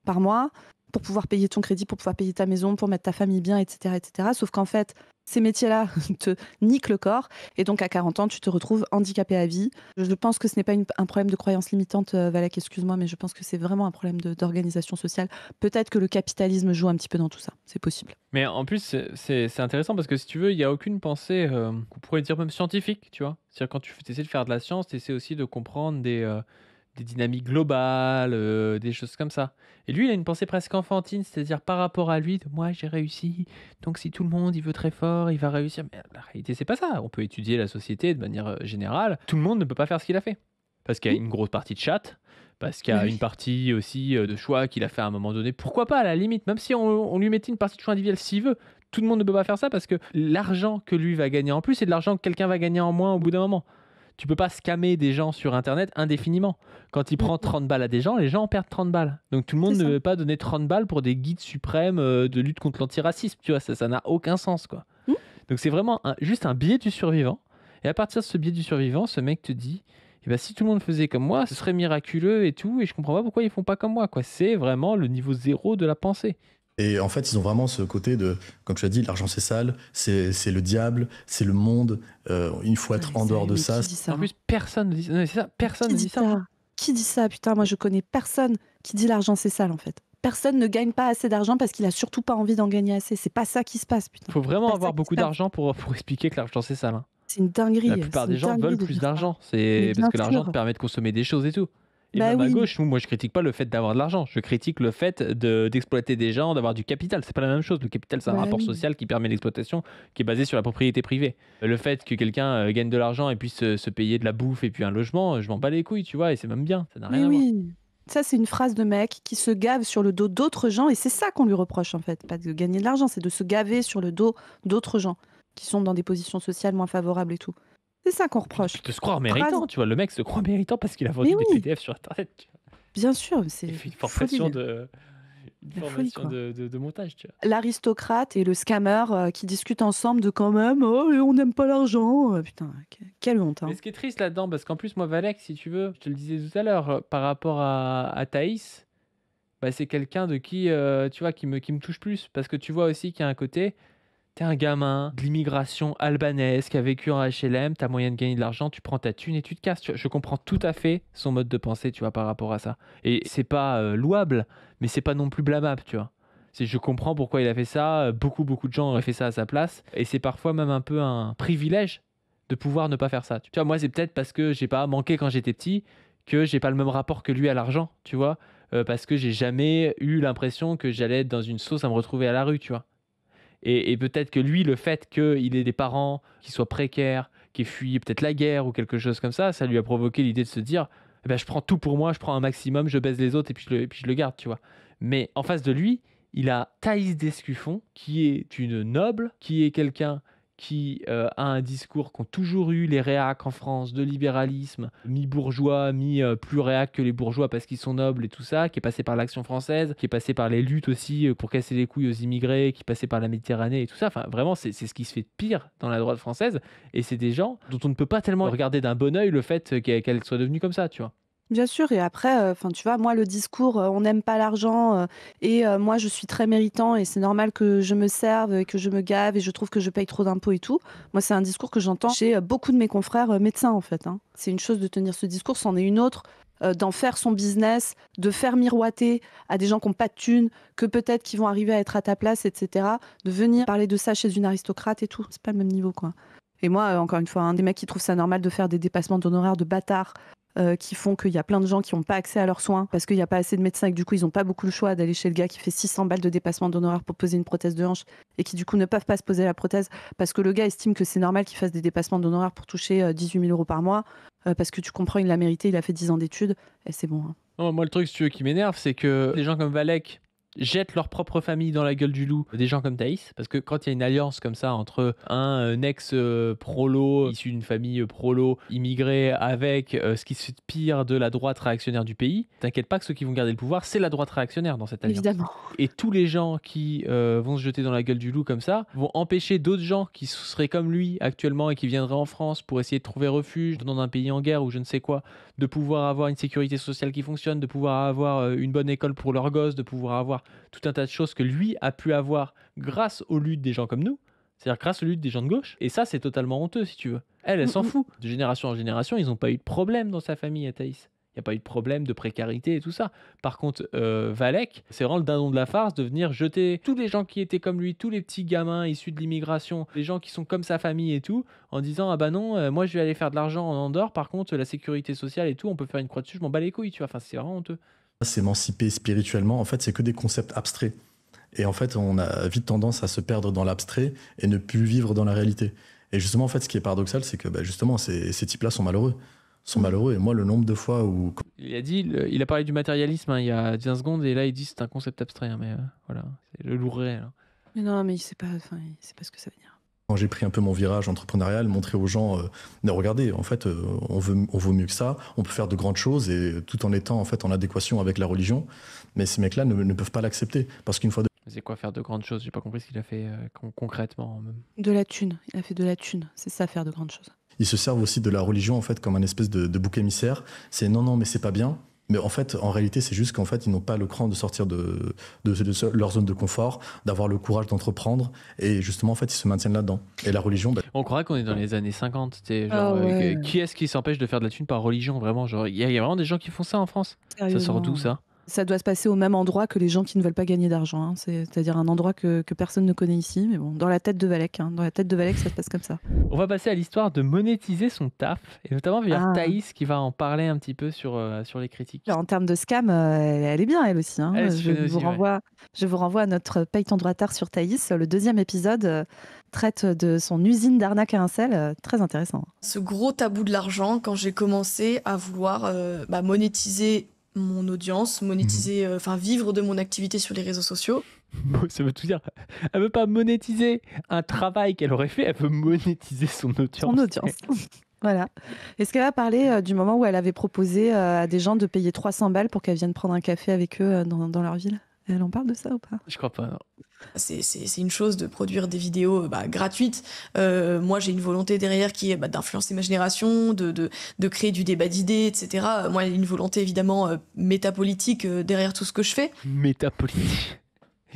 par mois, pour pouvoir payer ton crédit, pour pouvoir payer ta maison, pour mettre ta famille bien, etc., etc. Sauf qu'en fait, ces métiers-là te niquent le corps. Et donc, à 40 ans, tu te retrouves handicapé à vie. Je pense que ce n'est pas un problème de croyance limitante, Valak, excuse-moi, mais je pense que c'est vraiment un problème d'organisation sociale. Peut-être que le capitalisme joue un petit peu dans tout ça. C'est possible. Mais en plus, c'est intéressant parce que si tu veux, il n'y a aucune pensée qu'on pourrait dire même scientifique, tu vois. C'est-à-dire quand tu essaies de faire de la science, tu essaies aussi de comprendre des dynamiques globales, des choses comme ça. Et lui, il a une pensée presque enfantine, c'est-à-dire par rapport à lui, moi j'ai réussi, donc si tout le monde il veut très fort, il va réussir. Mais la réalité, c'est pas ça. On peut étudier la société de manière générale. Tout le monde ne peut pas faire ce qu'il a fait. Parce qu'il y a une grosse partie de chatte, parce qu'il y a une partie aussi de choix qu'il a fait à un moment donné. Pourquoi pas, à la limite, même si on lui mettait une partie de choix individuel s'il veut, tout le monde ne peut pas faire ça parce que l'argent que lui va gagner en plus, c'est de l'argent que quelqu'un va gagner en moins au bout d'un moment. Tu peux pas scammer des gens sur Internet indéfiniment. Quand il prend 30 balles à des gens, les gens en perdent 30 balles. Donc tout le monde ne veut pas donner 30 balles pour des guides suprêmes de lutte contre l'antiracisme. Tu vois, ça n'a aucun sens, quoi. Donc c'est vraiment juste un biais du survivant. Et à partir de ce biais du survivant, ce mec te dit eh ben, si tout le monde faisait comme moi, ce serait miraculeux et tout. Et je comprends pas pourquoi ils font pas comme moi, quoi. C'est vraiment le niveau 0 de la pensée. Et en fait, ils ont vraiment ce côté de, comme tu as dit, l'argent c'est sale, c'est le diable, c'est le monde, il faut être en dehors de ça. En plus, personne ne dit ça. Non, c'est ça, personne ne dit ça. Qui dit ça? Putain, moi je connais personne qui dit l'argent c'est sale en fait. Personne ne gagne pas assez d'argent parce qu'il a surtout pas envie d'en gagner assez. C'est pas ça qui se passe, putain. Il faut vraiment avoir beaucoup d'argent pour expliquer que l'argent c'est sale. Hein. C'est une dinguerie. La plupart des gens veulent plus d'argent. C'est parce que l'argent te permet de consommer des choses et tout. Et même à gauche, moi je critique pas le fait d'avoir de l'argent, je critique le fait d'exploiter des gens, d'avoir du capital. C'est pas la même chose. Le capital, c'est un rapport social qui permet l'exploitation, qui est basé sur la propriété privée. Le fait que quelqu'un gagne de l'argent et puisse se payer de la bouffe et puis un logement, je m'en bats les couilles, tu vois, et c'est même bien, ça n'a rien à voir. Ça, c'est une phrase de mec qui se gave sur le dos d'autres gens, et c'est ça qu'on lui reproche en fait. Pas de gagner de l'argent, c'est de se gaver sur le dos d'autres gens qui sont dans des positions sociales moins favorables et tout. C'est ça qu'on reproche. De se croire méritant, tu vois. Le mec se croit méritant parce qu'il a vendu des PDF sur Internet. Tu vois. Bien sûr, c'est une forfaition de formation de montage, tu vois. L'aristocrate et le scammer qui discutent ensemble de quand même, oh, on n'aime pas l'argent. Putain, quelle honte. Hein. Mais ce qui est triste là-dedans, parce qu'en plus, moi, Valek, si tu veux, je te le disais tout à l'heure, par rapport à Thaïs, bah, c'est quelqu'un de qui, tu vois, qui me touche plus. Parce que tu vois aussi qu'il y a un côté, t'es un gamin de l'immigration albanaise qui a vécu en HLM, t'as moyen de gagner de l'argent, tu prends ta thune et tu te casses. Tu vois. Je comprends tout à fait son mode de pensée, tu vois, par rapport à ça. Et c'est pas louable, mais c'est pas non plus blâmable, tu vois. Je comprends pourquoi il a fait ça, beaucoup de gens auraient fait ça à sa place, et c'est parfois même un peu un privilège de pouvoir ne pas faire ça. Tu vois, moi, c'est peut-être parce que j'ai pas manqué quand j'étais petit, que j'ai pas le même rapport que lui à l'argent, tu vois, parce que j'ai jamais eu l'impression que j'allais être dans une sauce à me retrouver à la rue, tu vois. Et peut-être que lui, le fait qu'il ait des parents qui soient précaires, qui fuient peut-être la guerre ou quelque chose comme ça lui a provoqué l'idée de se dire eh ben, je prends tout pour moi, je prends un maximum, je baise les autres et puis je le garde, tu vois. Mais en face de lui, il a Thaïs Descuffon, qui est une noble, qui est quelqu'un qui a un discours qu'ont toujours eu les réacs en France, de libéralisme, mi-bourgeois, plus réac que les bourgeois parce qu'ils sont nobles et tout ça, qui est passé par l'Action française, qui est passé par les luttes aussi pour casser les couilles aux immigrés, qui est passé par la Méditerranée et tout ça. Enfin, vraiment, c'est ce qui se fait de pire dans la droite française. Et c'est des gens dont on ne peut pas tellement regarder d'un bon œil le fait qu'elle soit devenue comme ça, tu vois. Bien sûr, et après, tu vois, moi, le discours on n'aime pas l'argent et moi, je suis très méritant et c'est normal que je me serve et que je me gave et je trouve que je paye trop d'impôts et tout. Moi, c'est un discours que j'entends chez beaucoup de mes confrères médecins, en fait. Hein. C'est une chose de tenir ce discours, c'en est une autre d'en faire son business, de faire miroiter à des gens qui n'ont pas de thunes, que peut-être qui vont arriver à être à ta place, etc. De venir parler de ça chez une aristocrate et tout. C'est pas le même niveau, quoi. Et moi, encore une fois, des mecs qui trouvent ça normal de faire des dépassements d'honoraires de bâtards, qui font qu'il y a plein de gens qui n'ont pas accès à leurs soins parce qu'il n'y a pas assez de médecins et que du coup ils n'ont pas beaucoup le choix d'aller chez le gars qui fait 600 balles de dépassement d'honoraires pour poser une prothèse de hanche et qui du coup ne peuvent pas se poser la prothèse parce que le gars estime que c'est normal qu'il fasse des dépassements d'honoraires pour toucher 18 000 € par mois parce que tu comprends, il l'a mérité, il a fait 10 ans d'études et c'est bon. Hein. Non, moi le truc si tu veux, qui m'énerve, c'est que les gens comme Valek jettent leur propre famille dans la gueule du loup, des gens comme Thaïs, parce que quand il y a une alliance comme ça entre un ex-prolo issu d'une famille prolo immigré avec ce qui se fait de pire de la droite réactionnaire du pays, t'inquiète pas que ceux qui vont garder le pouvoir, c'est la droite réactionnaire dans cette alliance. Évidemment. Et tous les gens qui vont se jeter dans la gueule du loup comme ça vont empêcher d'autres gens qui seraient comme lui actuellement et qui viendraient en France pour essayer de trouver refuge dans un pays en guerre ou je ne sais quoi, de pouvoir avoir une sécurité sociale qui fonctionne, de pouvoir avoir une bonne école pour leurs gosses, de pouvoir avoir tout un tas de choses que lui a pu avoir grâce aux luttes des gens comme nous, c'est-à-dire grâce aux luttes des gens de gauche. Et ça, c'est totalement honteux, si tu veux. Elle s'en fout. De génération en génération, ils n'ont pas eu de problème dans sa famille à Thaïs. Il n'y a pas eu de problème de précarité et tout ça. Par contre, Valek, c'est vraiment le dindon de la farce de venir jeter tous les gens qui étaient comme lui, tous les petits gamins issus de l'immigration, les gens qui sont comme sa famille et tout, en disant « Ah bah non, moi je vais aller faire de l'argent en Andorre, par contre, la sécurité sociale et tout, on peut faire une croix dessus, je m'en bats les couilles, tu vois. » Enfin, c'est vraiment honteux. S'émanciper spirituellement, en fait, c'est que des concepts abstraits. Et en fait, on a vite tendance à se perdre dans l'abstrait et ne plus vivre dans la réalité. Et justement, en fait, ce qui est paradoxal, c'est que justement, ces types-là sont malheureux. Et moi, le nombre de fois où... Il a parlé du matérialisme il y a 15 secondes, et là, il dit que c'est un concept abstrait. Mais voilà, c'est le lourd réel. Mais non, mais il sait pas ce que ça veut dire. Quand j'ai pris un peu mon virage entrepreneurial, montrer aux gens, regardez, en fait, on vaut mieux que ça, on peut faire de grandes choses et tout en étant en fait en adéquation avec la religion. Mais ces mecs-là ne peuvent pas l'accepter parce qu'une fois de... C'est quoi faire de grandes choses? J'ai pas compris ce qu'il a fait concrètement. Même. De la thune. Il a fait de la thune. C'est ça, faire de grandes choses. Ils se servent aussi de la religion en fait comme un espèce de bouc émissaire. C'est non, mais c'est pas bien. Mais en fait, en réalité, c'est juste qu'en fait, ils n'ont pas le cran de sortir de leur zone de confort, d'avoir le courage d'entreprendre. Et justement, en fait, ils se maintiennent là-dedans. Et la religion... On croirait qu'on est dans les années 50. Genre, qui est-ce qui s'empêche de faire de la thune par religion? Vraiment, il y a vraiment des gens qui font ça en France. Ça sort d'où, ça? Ça doit se passer au même endroit que les gens qui ne veulent pas gagner d'argent. Hein. C'est-à-dire un endroit que personne ne connaît ici. Mais bon, dans la tête de Valek. Hein. Dans la tête de Valek, ça se passe comme ça. On va passer à l'histoire de monétiser son taf. Et notamment vers Thaïs qui va en parler un petit peu sur les critiques. En termes de scam, elle est bien, elle aussi. Hein. Je vous renvoie à notre Paye ton droit tard sur Thaïs. Le 2e épisode traite de son usine d'arnaque à incel. Très intéressant. Ce gros tabou de l'argent, quand j'ai commencé à vouloir monétiser mon audience, monétiser, vivre de mon activité sur les réseaux sociaux. Ça veut tout dire. Elle veut pas monétiser un travail qu'elle aurait fait, elle veut monétiser son audience. Son audience. Voilà. Est-ce qu'elle va parler du moment où elle avait proposé à des gens de payer 300 balles pour qu'elle vienne prendre un café avec eux dans leur ville? Elle en parle de ça ou pas? Je crois pas, non. C'est une chose de produire des vidéos gratuites. Moi, j'ai une volonté derrière qui est d'influencer ma génération, de créer du débat d'idées, etc. Moi, il y a une volonté évidemment métapolitique derrière tout ce que je fais. Métapolitique.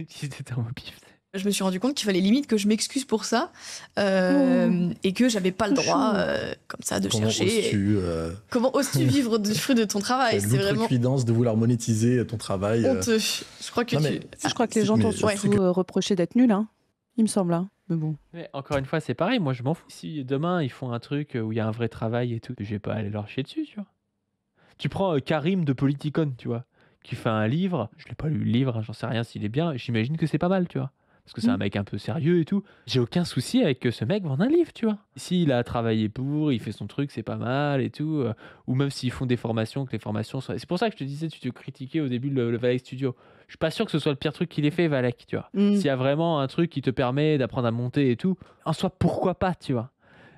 C'était un mot pif. Je me suis rendu compte qu'il fallait limite que je m'excuse pour ça et que j'avais pas le droit comme ça de chercher. Comment oses-tu vivre du fruit de ton travail? C'est vraiment l'outrecuidance de vouloir monétiser ton travail. Honteux. Je crois que je crois que les gens t'ont surtout reproché d'être nul, hein. Il me semble, hein. Mais bon. Mais encore une fois, c'est pareil. Moi, je m'en fous. Si demain ils font un truc où il y a un vrai travail et tout, je vais pas aller leur chier dessus, tu vois. Tu prends Karim de Politicon, tu vois, qui fait un livre. Je l'ai pas lu le livre, hein, j'en sais rien s'il est bien. J'imagine que c'est pas mal, tu vois. Parce que c'est un mec un peu sérieux et tout. J'ai aucun souci avec que ce mec vende un livre, tu vois. S'il a travaillé pour, il fait son truc, c'est pas mal et tout. Ou même s'ils font des formations, que les formations soient... C'est pour ça que je te disais, tu te critiquais au début le Valek Studio. Je suis pas sûr que ce soit le pire truc qu'il ait fait, Valek, tu vois. S'il y a vraiment un truc qui te permet d'apprendre à monter et tout, en soi, pourquoi pas, tu vois.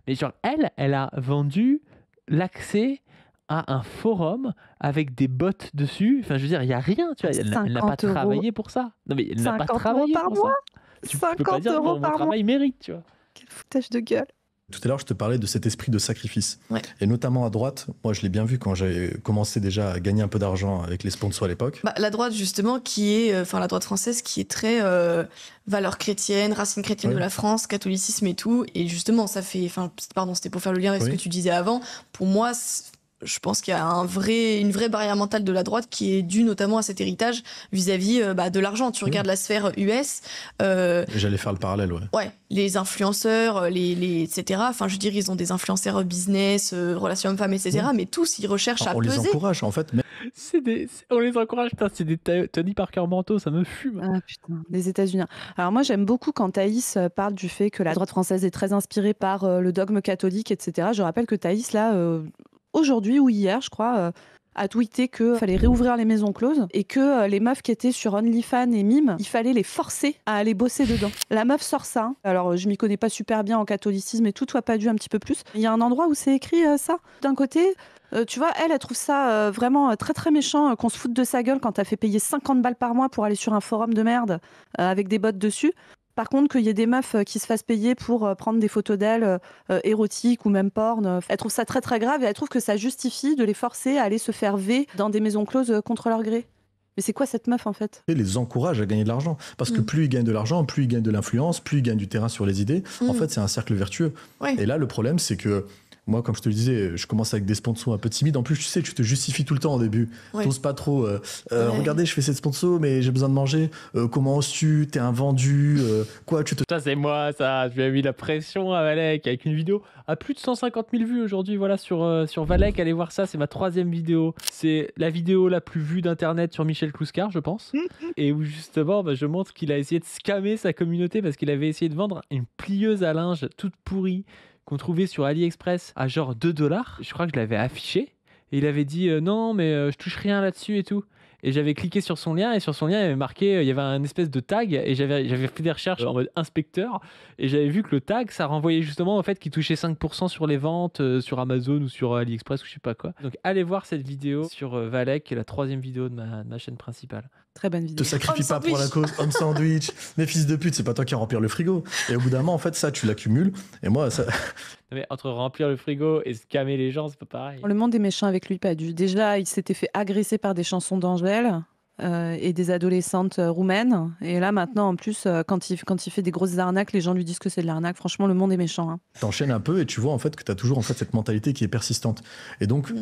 Mais genre, elle a vendu l'accès à un forum avec des bots dessus. Enfin, je veux dire, il n'y a rien, tu vois. Elle n'a pas travaillé pour ça. Non, mais elle n'a pas travaillé pour ça. Tu peux pas dire, mon travail mérite, tu vois. Quel foutage de gueule. Tout à l'heure, je te parlais de cet esprit de sacrifice. Ouais. Et notamment à droite, moi, je l'ai bien vu quand j'avais commencé déjà à gagner un peu d'argent avec les sponsors à l'époque. La droite, justement, qui est... la droite française, qui est très valeurs chrétiennes, racines chrétiennes de la France, catholicisme et tout. Et justement, ça fait... Pardon, c'était pour faire le lien avec ce que tu disais avant. Pour moi... Je pense qu'il y a une vraie barrière mentale de la droite qui est due notamment à cet héritage vis-à-vis de l'argent. Tu regardes la sphère US. J'allais faire le parallèle, ouais. Ouais, les influenceurs, etc. Enfin, je veux dire, ils ont des influenceurs business, relations hommes-femmes, etc. Mais tous, ils recherchent à peser. On les encourage, en fait. On les encourage, putain, c'est des Tony Parker mentaux, ça me fume. Ah putain, les États-Unis. Alors moi, j'aime beaucoup quand Thaïs parle du fait que la droite française est très inspirée par le dogme catholique, etc. Je rappelle que Thaïs, là... aujourd'hui ou hier, je crois, a tweeté qu'il fallait réouvrir les maisons closes et que les meufs qui étaient sur OnlyFans et Mime, il fallait les forcer à aller bosser dedans. La meuf sort ça. Hein. Alors, je m'y connais pas super bien en catholicisme et tout, toi pas dû un petit peu plus. Il y a un endroit où c'est écrit ça. D'un côté, tu vois, elle trouve ça vraiment très très méchant qu'on se foute de sa gueule quand t'as fait payer 50 balles par mois pour aller sur un forum de merde avec des bots dessus. Par contre, qu'il y ait des meufs qui se fassent payer pour prendre des photos d'elles érotiques ou même porn, elle trouve ça très très grave et elle trouve que ça justifie de les forcer à aller se faire V dans des maisons closes contre leur gré. Mais c'est quoi cette meuf en fait? Et les encourage à gagner de l'argent. Parce que plus ils gagnent de l'argent, plus ils gagnent de l'influence, plus ils gagnent du terrain sur les idées. En fait, c'est un cercle vertueux. Ouais. Et là, le problème, c'est que moi, comme je te le disais, je commence avec des sponsors un peu timides. En plus, tu sais, tu te justifies tout le temps au début. Ouais. T'oses pas trop. Regardez, je fais cette sponsor, mais j'ai besoin de manger. Comment oses-tu? T'es un vendu. Quoi, tu te... Ça, c'est moi, ça. Je lui ai mis la pression à Valek avec une vidéo à plus de 150 000 vues aujourd'hui. Voilà, sur Valek, allez voir ça. C'est ma 3e vidéo. C'est la vidéo la plus vue d'internet sur Michel Clouscar, je pense. Et où justement, je montre qu'il a essayé de scammer sa communauté parce qu'il avait essayé de vendre une plieuse à linge toute pourrie qu'on trouvait sur AliExpress à genre 2$. Je crois que je l'avais affiché. Et il avait dit non, mais je touche rien là-dessus et tout. Et j'avais cliqué sur son lien. Et sur son lien, il y avait marqué, il y avait un espèce de tag. Et j'avais fait des recherches en mode inspecteur. Et j'avais vu que le tag, ça renvoyait justement au fait qu'il touchait 5% sur les ventes sur Amazon ou sur AliExpress ou je sais pas quoi. Donc allez voir cette vidéo sur Valek, qui est la 3e vidéo de ma chaîne principale. Très bonne vidéo. Te sacrifie pas pour la cause. Homme sandwich. Mais fils de pute, c'est pas toi qui vas remplir le frigo. Et au bout d'un moment, en fait, ça, tu l'accumules. Et moi, ça. Mais entre remplir le frigo et scammer les gens, c'est pas pareil. Le monde est méchant avec lui, pas du. Déjà, il s'était fait agresser par des chansons d'Angèle et des adolescentes roumaines. Et là, maintenant, en plus, quand il fait des grosses arnaques, les gens lui disent que c'est de l'arnaque. Franchement, le monde est méchant. Hein. T'enchaînes un peu et tu vois en fait que t'as toujours en fait cette mentalité qui est persistante. Et donc,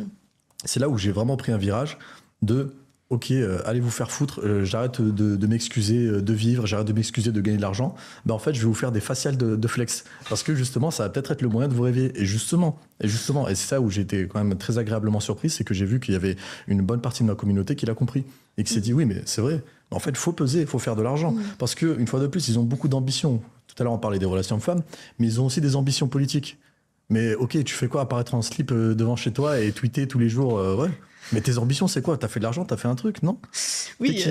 c'est là où j'ai vraiment pris un virage de. Ok, allez vous faire foutre, j'arrête de m'excuser de vivre, j'arrête de m'excuser de gagner de l'argent. En fait, je vais vous faire des faciales de flex. Parce que justement, ça va peut-être être le moyen de vous réveiller. Et justement, et c'est ça où j'ai été quand même très agréablement surpris, c'est que j'ai vu qu'il y avait une bonne partie de ma communauté qui l'a compris. Et qui s'est dit, oui, mais c'est vrai. En fait, il faut peser, il faut faire de l'argent. Parce qu'une fois de plus, ils ont beaucoup d'ambitions. Tout à l'heure, on parlait des relations femmes, mais ils ont aussi des ambitions politiques. Mais ok, tu fais quoi? Apparaître en slip devant chez toi et tweeter tous les jours ouais. Mais tes ambitions, c'est quoi? T'as fait de l'argent, t'as fait un truc, non? Oui,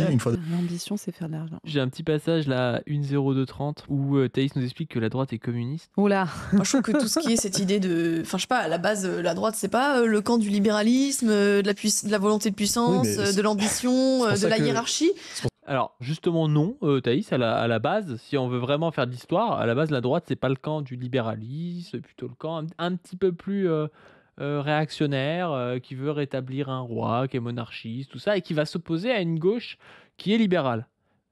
l'ambition, c'est faire de l'argent. J'ai un petit passage là, 1.0230, où Thaïs nous explique que la droite est communiste. Oula. Moi, je trouve que tout ce qui est cette idée de... Enfin, je sais pas, à la base, la droite, c'est pas le camp du libéralisme, de la volonté de puissance, de l'ambition, de la hiérarchie. Alors, justement, non, Thaïs, à la base, si on veut vraiment faire de l'histoire, à la base, la droite, c'est pas le camp du libéralisme, c'est plutôt le camp un petit peu plus réactionnaire, qui veut rétablir un roi, qui est monarchiste, tout ça, et qui va s'opposer à une gauche qui est libérale.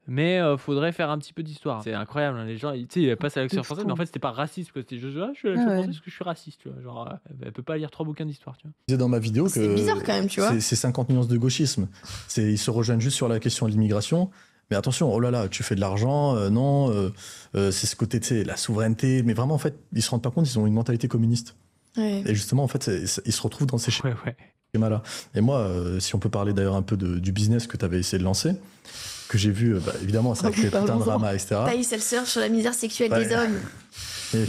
Mais faudrait faire un petit peu d'histoire. C'est incroyable, hein, les gens, tu sais, ils passent à l'action française, mais en fait, c'était pas raciste, quoi. C'était juste, je suis à l'action française parce que je suis raciste, tu vois. Genre, elle peut pas lire 3 bouquins d'histoire, tu vois. Je disais dans ma vidéo que C'est bizarre quand même, tu vois. c'est 50 nuances de gauchisme. Ils se rejoignent juste sur la question de l'immigration. Mais attention, oh là là, tu fais de l'argent, non, c'est ce côté, tu sais, la souveraineté. Mais vraiment, en fait, ils se rendent pas compte, ils ont une mentalité communiste. Ouais. Et justement, en fait, ils se retrouvent dans ces schémas-là. Et moi, si on peut parler d'ailleurs un peu du business que tu avais essayé de lancer, que j'ai vu, évidemment, ça a créé tout un drama, etc. Thaïs, elle surfe sur la misère sexuelle des hommes.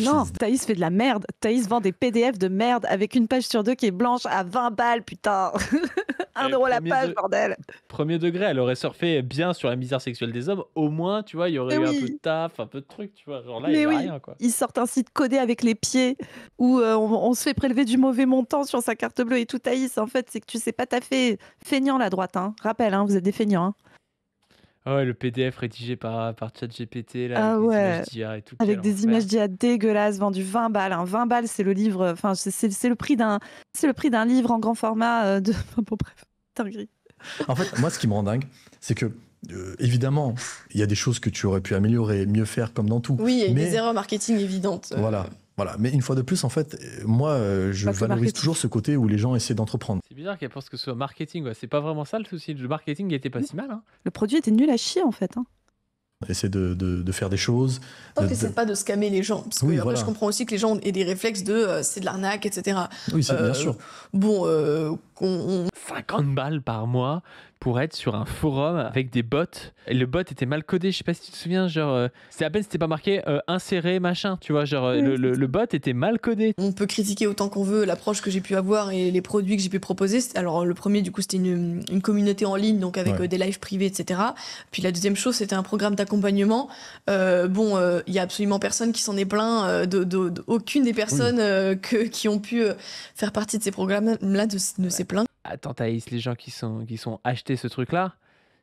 Non, Thaïs fait de la merde. Thaïs vend des PDF de merde avec une page sur 2 qui est blanche à 20 balles, putain. 1 euro la page, bordel. Premier degré, elle aurait surfé bien sur la misère sexuelle des hommes. Au moins, tu vois, il y aurait eu un peu de taf, un peu de trucs, tu vois. Genre là, il n'y a rien, quoi. Ils sortent un site codé avec les pieds où on se fait prélever du mauvais montant sur sa carte bleue et tout. Thaïs, en fait, c'est que tu sais pas taffer. Feignant la droite, hein. Rappel, hein, vous êtes des feignants, hein. Ah ouais, le PDF rédigé par ChatGPT, là, avec des images d'IA et tout. Avec des images d'IA dégueulasses, vendues 20 balles. Hein. 20 balles, c'est le livre, enfin, c'est le prix d'un livre en grand format de. Enfin, bon, bref, dinguerie. En fait, moi, ce qui me rend dingue, c'est que, évidemment, il y a des choses que tu aurais pu améliorer, mieux faire, comme dans tout. Oui, il y a des erreurs marketing évidentes. Voilà. Mais une fois de plus, en fait, moi, je valorise toujours ce côté où les gens essaient d'entreprendre. C'est bizarre qu'elle pense que ce soit marketing. Ouais. C'est pas vraiment ça le souci. Le marketing était pas si mal. Hein. Le produit était nul à chier, en fait. Hein. Essayer de faire des choses. Tant que c'est pas de scammer les gens. Parce que après, je comprends aussi que les gens aient des réflexes de c'est de l'arnaque, etc. Oui, c'est bien sûr. Bon, 50 balles par mois pour être sur un forum avec des bots. Et le bot était mal codé, je sais pas si tu te souviens, genre c'est à peine c'était pas marqué inséré machin, tu vois, genre le bot était mal codé. On peut critiquer autant qu'on veut l'approche que j'ai pu avoir et les produits que j'ai pu proposer. Alors le premier du coup c'était une communauté en ligne, donc avec des lives privés, etc. Puis la deuxième chose c'était un programme d'accompagnement. Il y a absolument personne qui s'en est plaint, aucune des personnes qui ont pu faire partie de ces programmes-là ne s'est plaint. Attends Thaïs, les gens qui sont achetés ce truc-là,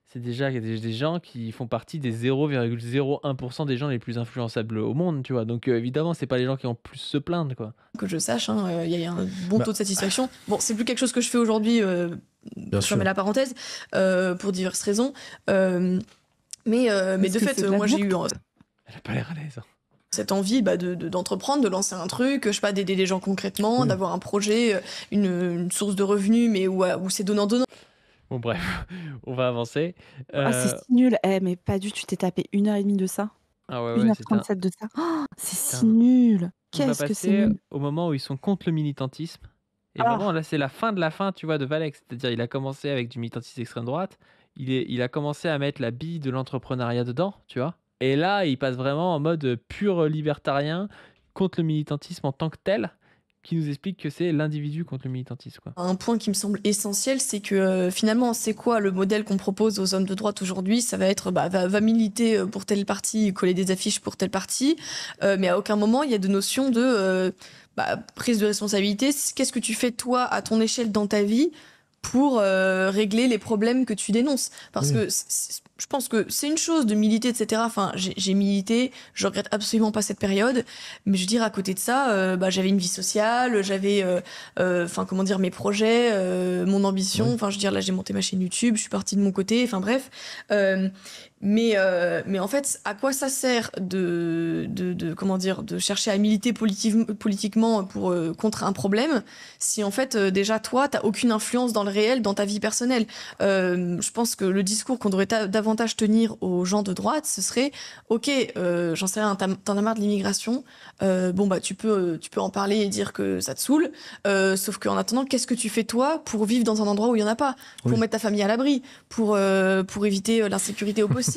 c'est déjà des gens qui font partie des 0,01% des gens les plus influençables au monde, tu vois. Donc évidemment, c'est pas les gens qui ont plus se plaindre, quoi. Que je sache, il y a un bon taux de satisfaction. Bon, c'est plus quelque chose que je fais aujourd'hui, je mets la parenthèse, pour diverses raisons. Mais de fait, moi j'ai eu... Elle a pas l'air à l'aise. Cette envie d'entreprendre, de lancer un truc, je sais pas, d'aider les gens concrètement, d'avoir un projet, une source de revenus, mais où c'est donnant-donnant. Bon bref, on va avancer. C'est si nul. Mais pas du tout, tu t'es tapé 1h30 de ça. Ah ouais, 1h37 de ça. Oh, c'est si nul. Qu'est-ce que c'est nul. Au moment où ils sont contre le militantisme. Et vraiment, là, c'est la fin de la fin, tu vois, de Valex. C'est-à-dire, il a commencé avec du militantisme extrême droite. Il a commencé à mettre la bille de l'entrepreneuriat dedans, tu vois. Et là, il passe vraiment en mode pur libertarien contre le militantisme en tant que tel, qui nous explique que c'est l'individu contre le militantisme, quoi. Un point qui me semble essentiel, c'est que finalement, c'est quoi le modèle qu'on propose aux hommes de droite aujourd'hui ? Ça va être, va militer pour tel parti, coller des affiches pour tel parti, mais à aucun moment, il y a de notion de prise de responsabilité. Qu'est-ce que tu fais, toi, à ton échelle dans ta vie pour régler les problèmes que tu dénonces. Parce que je pense que c'est une chose de militer, etc. Enfin, j'ai milité, je regrette absolument pas cette période, mais je veux dire, à côté de ça, j'avais une vie sociale, j'avais mes projets, mon ambition. Enfin, je veux dire, là, j'ai monté ma chaîne YouTube, je suis partie de mon côté, enfin bref. Mais en fait, à quoi ça sert de chercher à militer politiquement pour contre un problème si en fait déjà toi t'as aucune influence dans le réel, dans ta vie personnelle. Je pense que le discours qu'on devrait davantage tenir aux gens de droite, ce serait ok, j'en sais rien, t'en as marre de l'immigration, tu peux en parler et dire que ça te saoule, sauf qu'en attendant, qu'est-ce que tu fais toi pour vivre dans un endroit où il y en a pas, pour mettre ta famille à l'abri, pour éviter l'insécurité au possible.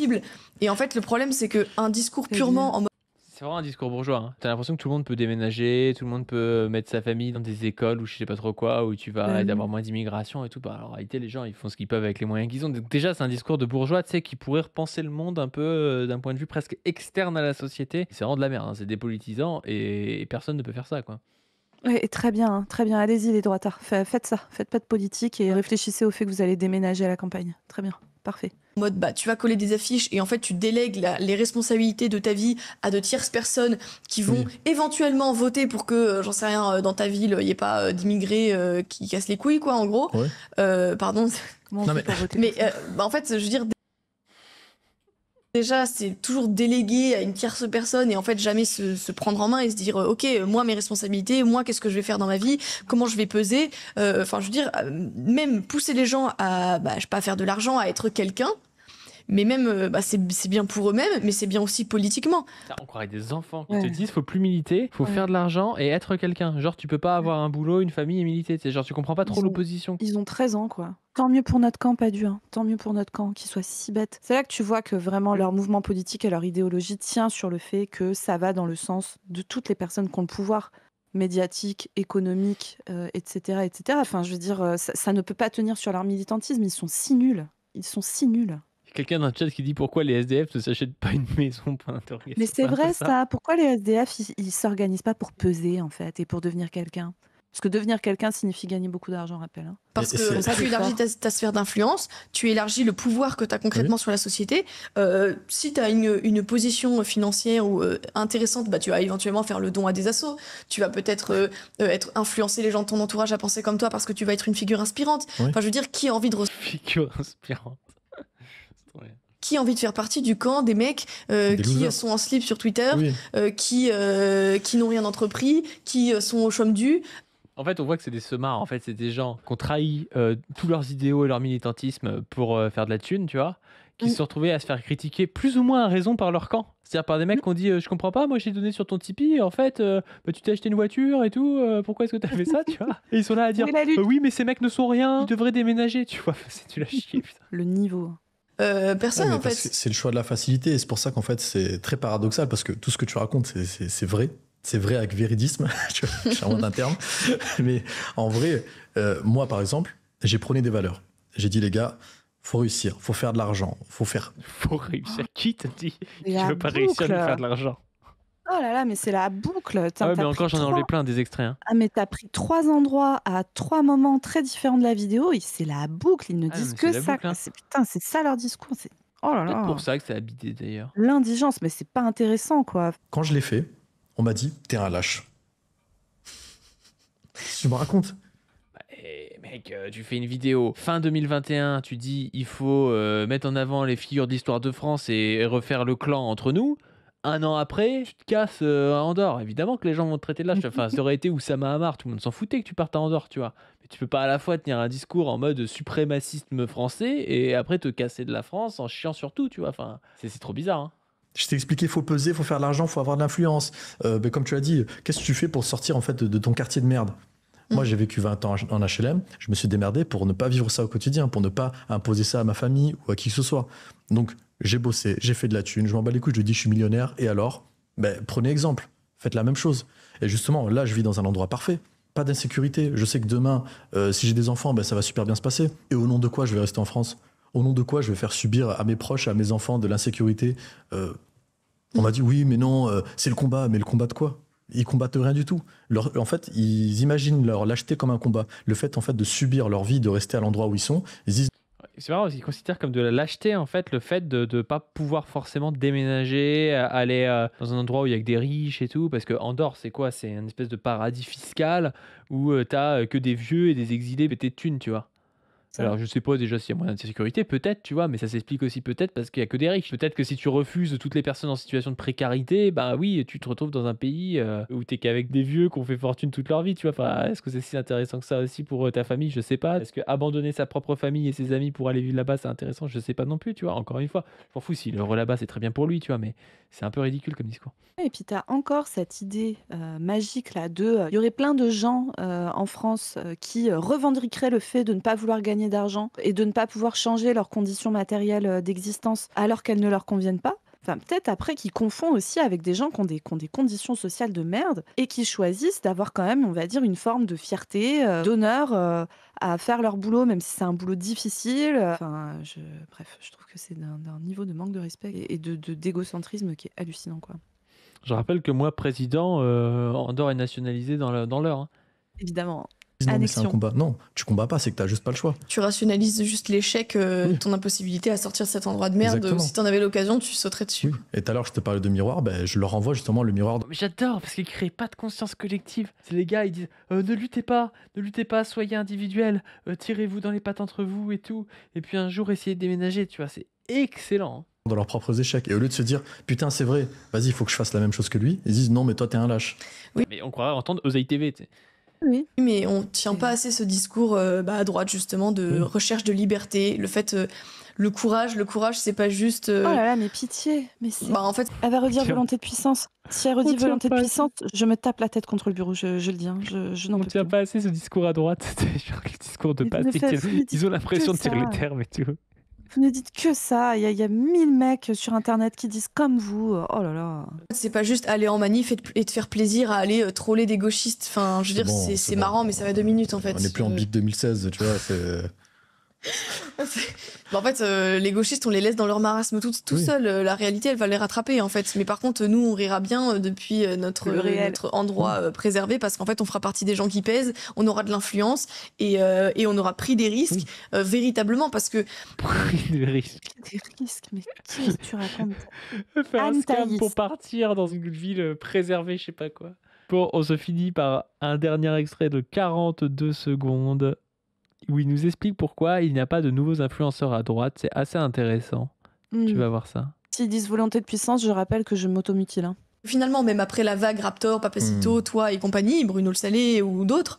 Et en fait, le problème, c'est qu'un discours purement en mode... C'est vraiment un discours bourgeois. Hein. T'as l'impression que tout le monde peut déménager, tout le monde peut mettre sa famille dans des écoles ou je sais pas trop quoi, où tu vas avoir moins d'immigration et tout. Alors, en réalité, les gens, ils font ce qu'ils peuvent avec les moyens qu'ils ont. Donc, déjà, c'est un discours de bourgeois, tu sais, qui pourrait repenser le monde un peu d'un point de vue presque externe à la société. C'est vraiment de la merde, hein. C'est dépolitisant et personne ne peut faire ça, quoi. Oui, très bien. Allez-y, les droitards. Faites ça. Faites pas de politique et réfléchissez au fait que vous allez déménager à la campagne. Très bien. Parfait. En mode, tu vas coller des affiches et en fait, tu délègues les responsabilités de ta vie à de tierces personnes qui vont éventuellement voter pour que, j'en sais rien, dans ta ville, il n'y ait pas d'immigrés qui cassent les couilles, quoi, en gros. Pardon. Non, mais en fait, je veux dire, déjà, c'est toujours délégué à une tierce personne et en fait, jamais se prendre en main et se dire, ok, moi, mes responsabilités, moi, qu'est-ce que je vais faire dans ma vie, comment je vais peser. Enfin, je veux dire, même pousser les gens à, je sais pas, faire de l'argent, à être quelqu'un. Mais même, c'est bien pour eux-mêmes, mais c'est bien aussi politiquement. On croirait des enfants qui te disent faut plus militer, faut faire de l'argent et être quelqu'un. Genre, tu peux pas avoir un boulot, une famille et militer. Genre, tu comprends pas trop l'opposition. Ils ont 13 ans, quoi. Tant mieux pour notre camp, Padu. Tant mieux pour notre camp, qu'ils soient si bêtes. C'est là que tu vois que vraiment leur mouvement politique et leur idéologie tient sur le fait que ça va dans le sens de toutes les personnes qui ont le pouvoir médiatique, économique, etc., etc. Enfin, je veux dire, ça ne peut pas tenir sur leur militantisme. Ils sont si nuls. Ils sont si nuls. Quelqu'un dans le chat qui dit pourquoi les SDF ne s'achètent pas une maison, point d'interrogation. Mais c'est vrai ça. Pourquoi les SDF ils s'organisent pas pour peser en fait et pour devenir quelqu'un? Parce que devenir quelqu'un signifie gagner beaucoup d'argent, rappelle. Hein. Parce que ça, tu élargis ta sphère d'influence, tu élargis le pouvoir que tu as concrètement sur la société. Si tu as une position financière ou intéressante, tu vas éventuellement faire le don à des assos. Tu vas peut-être influencer les gens de ton entourage à penser comme toi parce que tu vas être une figure inspirante. Enfin, je veux dire, qui a envie de... Figure inspirante. Qui a envie de faire partie du camp des mecs qui sont en slip sur Twitter, qui n'ont rien entrepris, qui sont au chôme du. En fait, on voit que c'est des semards. En fait, c'est des gens qui ont trahi tous leurs idéaux et leur militantisme pour faire de la thune, tu vois, qui se sont retrouvés à se faire critiquer plus ou moins à raison par leur camp. C'est-à-dire par des mecs qui ont dit je comprends pas, moi j'ai donné sur ton Tipeee, en fait, tu t'es acheté une voiture et tout, pourquoi est-ce que t'as fait ça, tu vois? Et ils sont là à dire oui, mais ces mecs ne sont rien, ils devraient déménager, tu vois, c'est tu l'as chier, putain. Le niveau. Personne, en fait. C'est le choix de la facilité et c'est pour ça qu'en fait c'est très paradoxal parce que tout ce que tu racontes c'est vrai. C'est vrai avec véridisme, j'ai un terme. Mais en vrai, moi par exemple, j'ai prôné des valeurs. J'ai dit les gars, faut réussir, faut faire de l'argent, faut réussir. Qui t'a dit que tu veux pas réussir de faire de l'argent? Oh là là, mais c'est la boucle. Mais encore j'en ai enlevé plein des extraits. Hein. Ah mais t'as pris 3 endroits à 3 moments très différents de la vidéo et c'est la boucle. Ils ne disent que ça. Boucle, hein. Putain, c'est ça leur discours. Oh là là. C'est pour ça que ça a bidé d'ailleurs. L'indigence, mais c'est pas intéressant quoi. Quand je l'ai fait, on m'a dit t'es un lâche. Tu me racontes? Mec, tu fais une vidéo fin 2021, tu dis il faut mettre en avant les figures de l'histoire de France et refaire le clan entre nous. 1 an après, tu te casses à Andorre. Évidemment que les gens vont te traiter de lâche. Enfin, ça aurait été Oussama Hamar, tout le monde s'en foutait que tu partes à Andorre, tu vois. Mais tu peux pas à la fois tenir un discours en mode suprémacisme français et après te casser de la France en chiant sur tout, tu vois. Enfin, c'est trop bizarre, hein. Je t'ai expliqué, faut peser, faut faire de l'argent, faut avoir de l'influence. Comme tu as dit, qu'est-ce que tu fais pour sortir en fait de ton quartier de merde? Moi, j'ai vécu 20 ans en HLM, je me suis démerdé pour ne pas vivre ça au quotidien, pour ne pas imposer ça à ma famille ou à qui que ce soit. Donc, j'ai bossé, j'ai fait de la thune, je m'en bats les couilles, je dis je suis millionnaire, et alors? Prenez exemple, faites la même chose. Et justement, là, je vis dans un endroit parfait, pas d'insécurité. Je sais que demain, si j'ai des enfants, ça va super bien se passer. Et au nom de quoi je vais rester en France? Au nom de quoi je vais faire subir à mes proches, à mes enfants de l'insécurité? On m'a dit oui, mais non, c'est le combat. Mais le combat de quoi? Ils combattent rien du tout. En fait, ils imaginent leur lâcheté comme un combat. Le fait, en fait, de subir leur vie, de rester à l'endroit où ils sont, ils disent... C'est marrant, ils considèrent comme de la lâcheté, en fait, le fait de ne pas pouvoir forcément déménager, aller dans un endroit où il y a que des riches et tout, parce que Andorre, c'est quoi? C'est une espèce de paradis fiscal où t'as que des vieux et des exilés pétés de thunes, tu vois. Alors je sais pas déjà s'il y a moyen de sécurité, peut-être, tu vois, mais ça s'explique aussi peut-être parce qu'il y a que des riches. Peut-être que si tu refuses toutes les personnes en situation de précarité, oui, tu te retrouves dans un pays où t'es qu'avec des vieux qui ont fait fortune toute leur vie, tu vois. Enfin, est-ce que c'est si intéressant que ça aussi pour ta famille? Je sais pas. Est-ce que abandonner sa propre famille et ses amis pour aller vivre là-bas, c'est intéressant? Je sais pas non plus, tu vois. Encore une fois, je m'en fous, si l'heureux là-bas, c'est très bien pour lui, tu vois, mais c'est un peu ridicule comme discours. Et puis t'as encore cette idée magique là il y aurait plein de gens en France qui revendiqueraient le fait de ne pas vouloir gagner d'argent et de ne pas pouvoir changer leurs conditions matérielles d'existence alors qu'elles ne leur conviennent pas. Enfin, peut-être après qu'ils confondent aussi avec des gens qui ont des conditions sociales de merde et qui choisissent d'avoir quand même, on va dire, une forme de fierté, d'honneur à faire leur boulot, même si c'est un boulot difficile. Enfin, bref, je trouve que c'est d'un niveau de manque de respect et d'égocentrisme qui est hallucinant, quoi. Je rappelle que moi, président, Andorre est nationalisé dans l'heure. Hein. Évidemment. Non, mais c'est un combat. Non, tu combats pas, c'est que t'as juste pas le choix. Tu rationalises juste l'échec, ton impossibilité à sortir de cet endroit de merde. Exactement. Si t'en avais l'occasion, tu sauterais dessus. Oui. Et tout à l'heure, je te parlais de miroir, je leur envoie justement le miroir. Mais j'adore parce qu'ils créent pas de conscience collective. C'est les gars, ils disent ne luttez pas, soyez individuels, tirez-vous dans les pattes entre vous et tout. Et puis un jour, essayez de déménager, tu vois, c'est excellent. Dans leurs propres échecs. Et au lieu de se dire putain, c'est vrai, vas-y, il faut que je fasse la même chose que lui, ils disent non, mais toi, t'es un lâche. Oui. Mais on croirait entendre Oseille TV, tu sais. Oui, mais on tient pas assez ce discours à droite justement de recherche de liberté, le fait le courage c'est pas juste Oh là là, mais pitié, mais c'est en fait elle va redire volonté de puissance. Si elle redit volonté de puissance, je me tape la tête contre le bureau, je le dis, je n'en peux plus. On tient pas assez ce discours à droite, c'est genre le discours de base, ils ont l'impression de tirer les termes et tout. Vous ne dites que ça, il y a 1000 mecs sur internet qui disent comme vous, oh là là. C'est pas juste aller en manif et te faire plaisir à aller troller des gauchistes, enfin je veux dire c'est marrant mais ça va 2 minutes en fait. On n'est plus en BIC 2016, tu vois, c'est... En fait, les gauchistes, on les laisse dans leur marasme tout seuls. La réalité, elle va les rattraper, en fait. Mais par contre, nous, on rira bien depuis notre endroit préservé, parce qu'en fait, on fera partie des gens qui pèsent, on aura de l'influence et on aura pris des risques véritablement, parce que... Des risques, mais qu'est-ce que tu racontes? Faire un scam pour partir dans une ville préservée, je sais pas quoi. Bon, on se finit par un dernier extrait de 42 secondes. Où il nous explique pourquoi il n'y a pas de nouveaux influenceurs à droite. C'est assez intéressant. Tu vas voir ça. S'ils disent volonté de puissance, je rappelle que je m'automutile. Finalement, même après la vague Raptor, Papacito, toi et compagnie, Bruno Le Salé ou d'autres,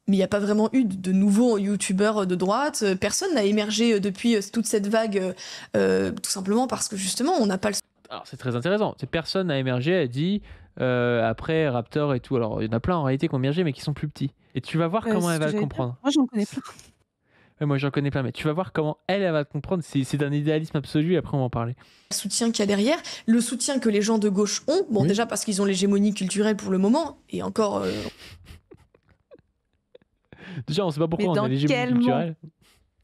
mais il n'y a pas vraiment eu de nouveaux youtubeurs de droite. Personne n'a émergé depuis toute cette vague, tout simplement parce que justement, on n'a pas le... Alors c'est très intéressant. Personne n'a émergé, a dit... après Raptor et tout, alors il y en a plein en réalité qui ont émergé mais qui sont plus petits, et tu vas voir comment elle va le comprendre. Moi j'en connais plein. Moi j'en connais plein, mais tu vas voir comment elle va le comprendre. C'est d'un idéalisme absolu, après on va en parler. Le soutien qu'il y a derrière, le soutien que les gens de gauche ont, déjà parce qu'ils ont l'hégémonie culturelle pour le moment, et encore... Déjà on sait pas pourquoi on a l'hégémonie culturelle.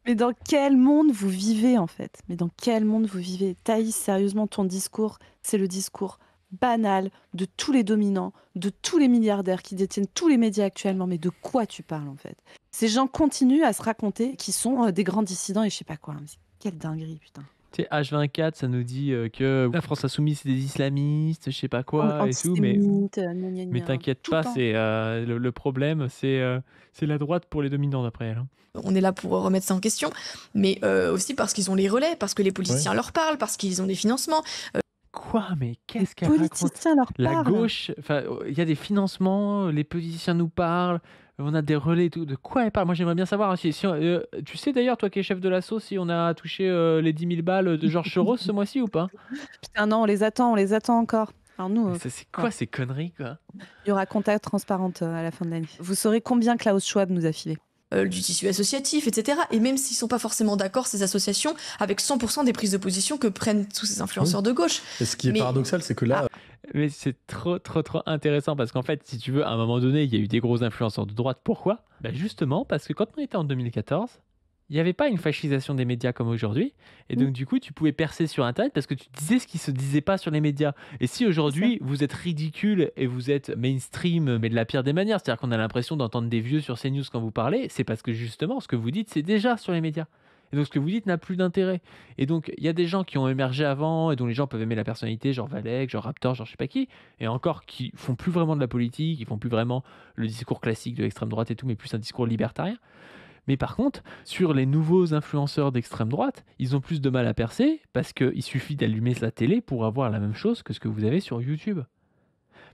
Mais dans quel monde vous vivez en fait? Mais dans quel monde vous vivez? Thaïs, sérieusement, ton discours, c'est le discours banal de tous les dominants, de tous les milliardaires qui détiennent tous les médias actuellement. Mais de quoi tu parles en fait? Ces gens continuent à se raconter qu'ils sont des grands dissidents et je sais pas quoi. Mais quelle dinguerie, putain. Tu sais, H24, ça nous dit que la France Insoumise, c'est des islamistes, je sais pas quoi et tout, mais t'inquiète pas, c'est le problème, c'est la droite pour les dominants d'après elle. On est là pour remettre ça en question, mais aussi parce qu'ils ont les relais, parce que les politiciens leur parlent, parce qu'ils ont des financements. Quoi? Mais qu'est-ce qu'elle raconte? La gauche, il y a des financements, les politiciens nous parlent, on a des relais et tout. De quoi elle parle? Moi j'aimerais bien savoir. Tu sais d'ailleurs, toi qui es chef de l'asso, si on a touché les 10 000 balles de Georges Soros ce mois-ci ou pas? Putain non, on les attend encore. Alors nous, c'est quoi ces conneries quoi? Il y aura Contact Transparente à la fin de l'année. Vous saurez combien Klaus Schwab nous a filé. Du tissu associatif, etc. Et même s'ils sont pas forcément d'accord, ces associations, avec 100% des prises de position que prennent tous ces influenceurs de gauche. Et ce qui est paradoxal, c'est que là... Mais c'est trop intéressant parce qu'en fait, si tu veux, à un moment donné, il y a eu des gros influenceurs de droite. Pourquoi? Justement parce que quand on était en 2014, il n'y avait pas une fascisation des médias comme aujourd'hui. Et donc, du coup, tu pouvais percer sur Internet parce que tu disais ce qui ne se disait pas sur les médias. Et si aujourd'hui, vous êtes ridicule et vous êtes mainstream, mais de la pire des manières, c'est-à-dire qu'on a l'impression d'entendre des vieux sur CNews quand vous parlez, c'est parce que justement, ce que vous dites, c'est déjà sur les médias. Et donc, ce que vous dites n'a plus d'intérêt. Et donc, il y a des gens qui ont émergé avant et dont les gens peuvent aimer la personnalité, genre Valek, genre Raptor, genre je sais pas qui, et encore qui font plus vraiment de la politique, qui font plus vraiment le discours classique de l'extrême droite et tout, mais plus un discours libertarien. Mais par contre, sur les nouveaux influenceurs d'extrême droite, ils ont plus de mal à percer parce qu'il suffit d'allumer la télé pour avoir la même chose que ce que vous avez sur YouTube.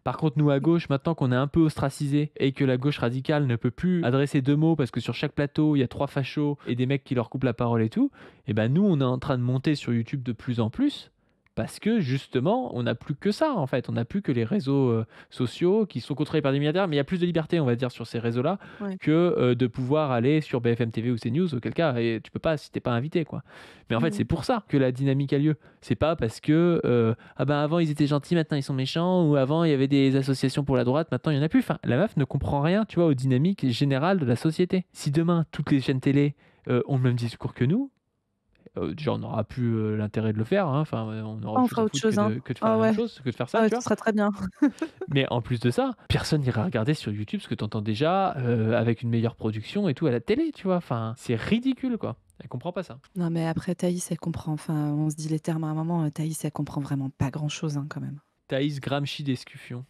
Par contre, nous à gauche, maintenant qu'on est un peu ostracisés et que la gauche radicale ne peut plus adresser 2 mots parce que sur chaque plateau, il y a 3 fachos et des mecs qui leur coupent la parole et tout, et ben nous, on est en train de monter sur YouTube de plus en plus. Parce que justement, on n'a plus que ça en fait. On n'a plus que les réseaux sociaux qui sont contrôlés par des milliardaires, mais il y a plus de liberté, on va dire, sur ces réseaux-là que de pouvoir aller sur BFM TV ou CNews, auquel cas, et tu peux pas si t'es pas invité, quoi. Mais en fait, c'est pour ça que la dynamique a lieu. C'est pas parce que avant ils étaient gentils, maintenant ils sont méchants, ou avant il y avait des associations pour la droite, maintenant il y en a plus. Enfin, la meuf ne comprend rien, tu vois, aux dynamiques générales de la société. Si demain toutes les chaînes télé ont le même discours que nous, déjà, on n'aura plus l'intérêt de le faire. Hein. Enfin, on aura On autre chose fera à autre foutre chose. Hein. que de faire la même chose, que de faire ça. Tu ça vois. serait très bien. Mais en plus de ça, personne n'ira regarder sur YouTube ce que tu entends déjà avec une meilleure production et tout à la télé, tu vois. Enfin, c'est ridicule, quoi. Elle comprend pas ça. Non, mais après, Thaïs, elle comprend. Enfin, on se dit les termes à un moment. Thaïs, elle comprend vraiment pas grand-chose, hein, quand même. Thaïs Gramsci d'Escuffion.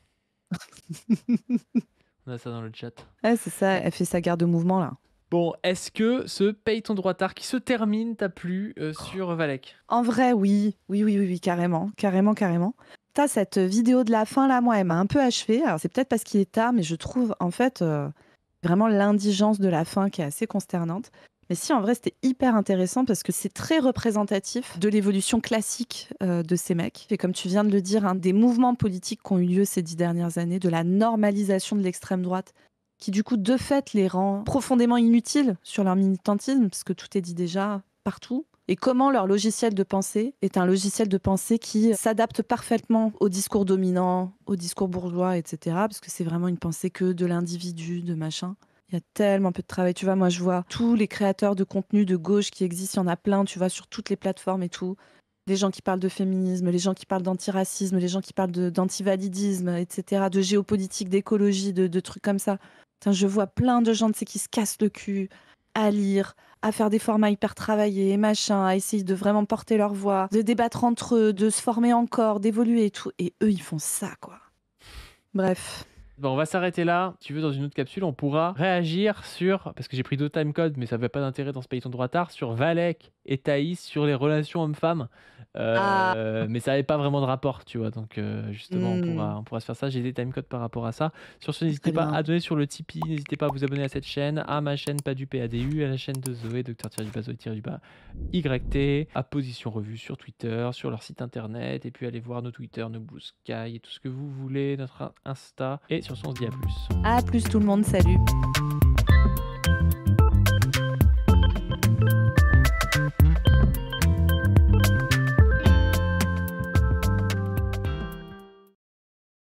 On a ça dans le chat. Ouais, c'est ça. Elle fait sa garde de mouvement, là. Bon, est-ce que ce Paye ton droit tard qui se termine t'a plu sur Valek? En vrai, oui. Oui, carrément. T'as cette vidéo de la fin, là, moi, elle m'a un peu achevée. Alors, c'est peut-être parce qu'il est tard, mais je trouve, en fait, vraiment l'indigence de la fin qui est assez consternante. Mais si, en vrai, c'était hyper intéressant parce que c'est très représentatif de l'évolution classique de ces mecs. Et comme tu viens de le dire, hein, des mouvements politiques qui ont eu lieu ces 10 dernières années, de la normalisation de l'extrême droite, qui du coup, de fait, les rend profondément inutiles sur leur militantisme, parce que tout est dit déjà partout. Et comment leur logiciel de pensée est un logiciel de pensée qui s'adapte parfaitement au discours dominant, au discours bourgeois, etc. Parce que c'est vraiment une pensée que de l'individu, de machin. Il y a tellement peu de travail. Tu vois, moi, je vois tous les créateurs de contenu de gauche qui existent. Il y en a plein, tu vois, sur toutes les plateformes et tout. Les gens qui parlent de féminisme, les gens qui parlent d'antiracisme, les gens qui parlent d'antivalidisme, etc., de géopolitique, d'écologie, de trucs comme ça. Putain, je vois plein de gens, tu sais, qui se cassent le cul à lire, à faire des formats hyper travaillés, machin, à essayer de vraiment porter leur voix, de débattre entre eux, de se former encore, d'évoluer et tout. Et eux, ils font ça, quoi. Bref. Bon, on va s'arrêter là. Si tu veux, dans une autre capsule, on pourra réagir sur, parce que j'ai pris d'autres timecodes, mais ça n'avait pas d'intérêt dans ce Paye ton droit tard, sur Valek et Thaïs, sur les relations hommes-femmes. Mais ça n'avait pas vraiment de rapport, tu vois. Donc, justement, on pourra se faire ça. J'ai des timecodes par rapport à ça. Sur ce, n'hésitez pas à donner sur le Tipeee. N'hésitez pas à vous abonner à cette chaîne, à ma chaîne Pas du PADU, à la chaîne de Zoé, Dr-Zoé-YT, à Position Revue sur Twitter, sur leur site internet. Et puis, allez voir nos Twitter, nos Blue Sky et tout ce que vous voulez, notre Insta. Et sur ce, on se dit à plus. À plus tout le monde, salut.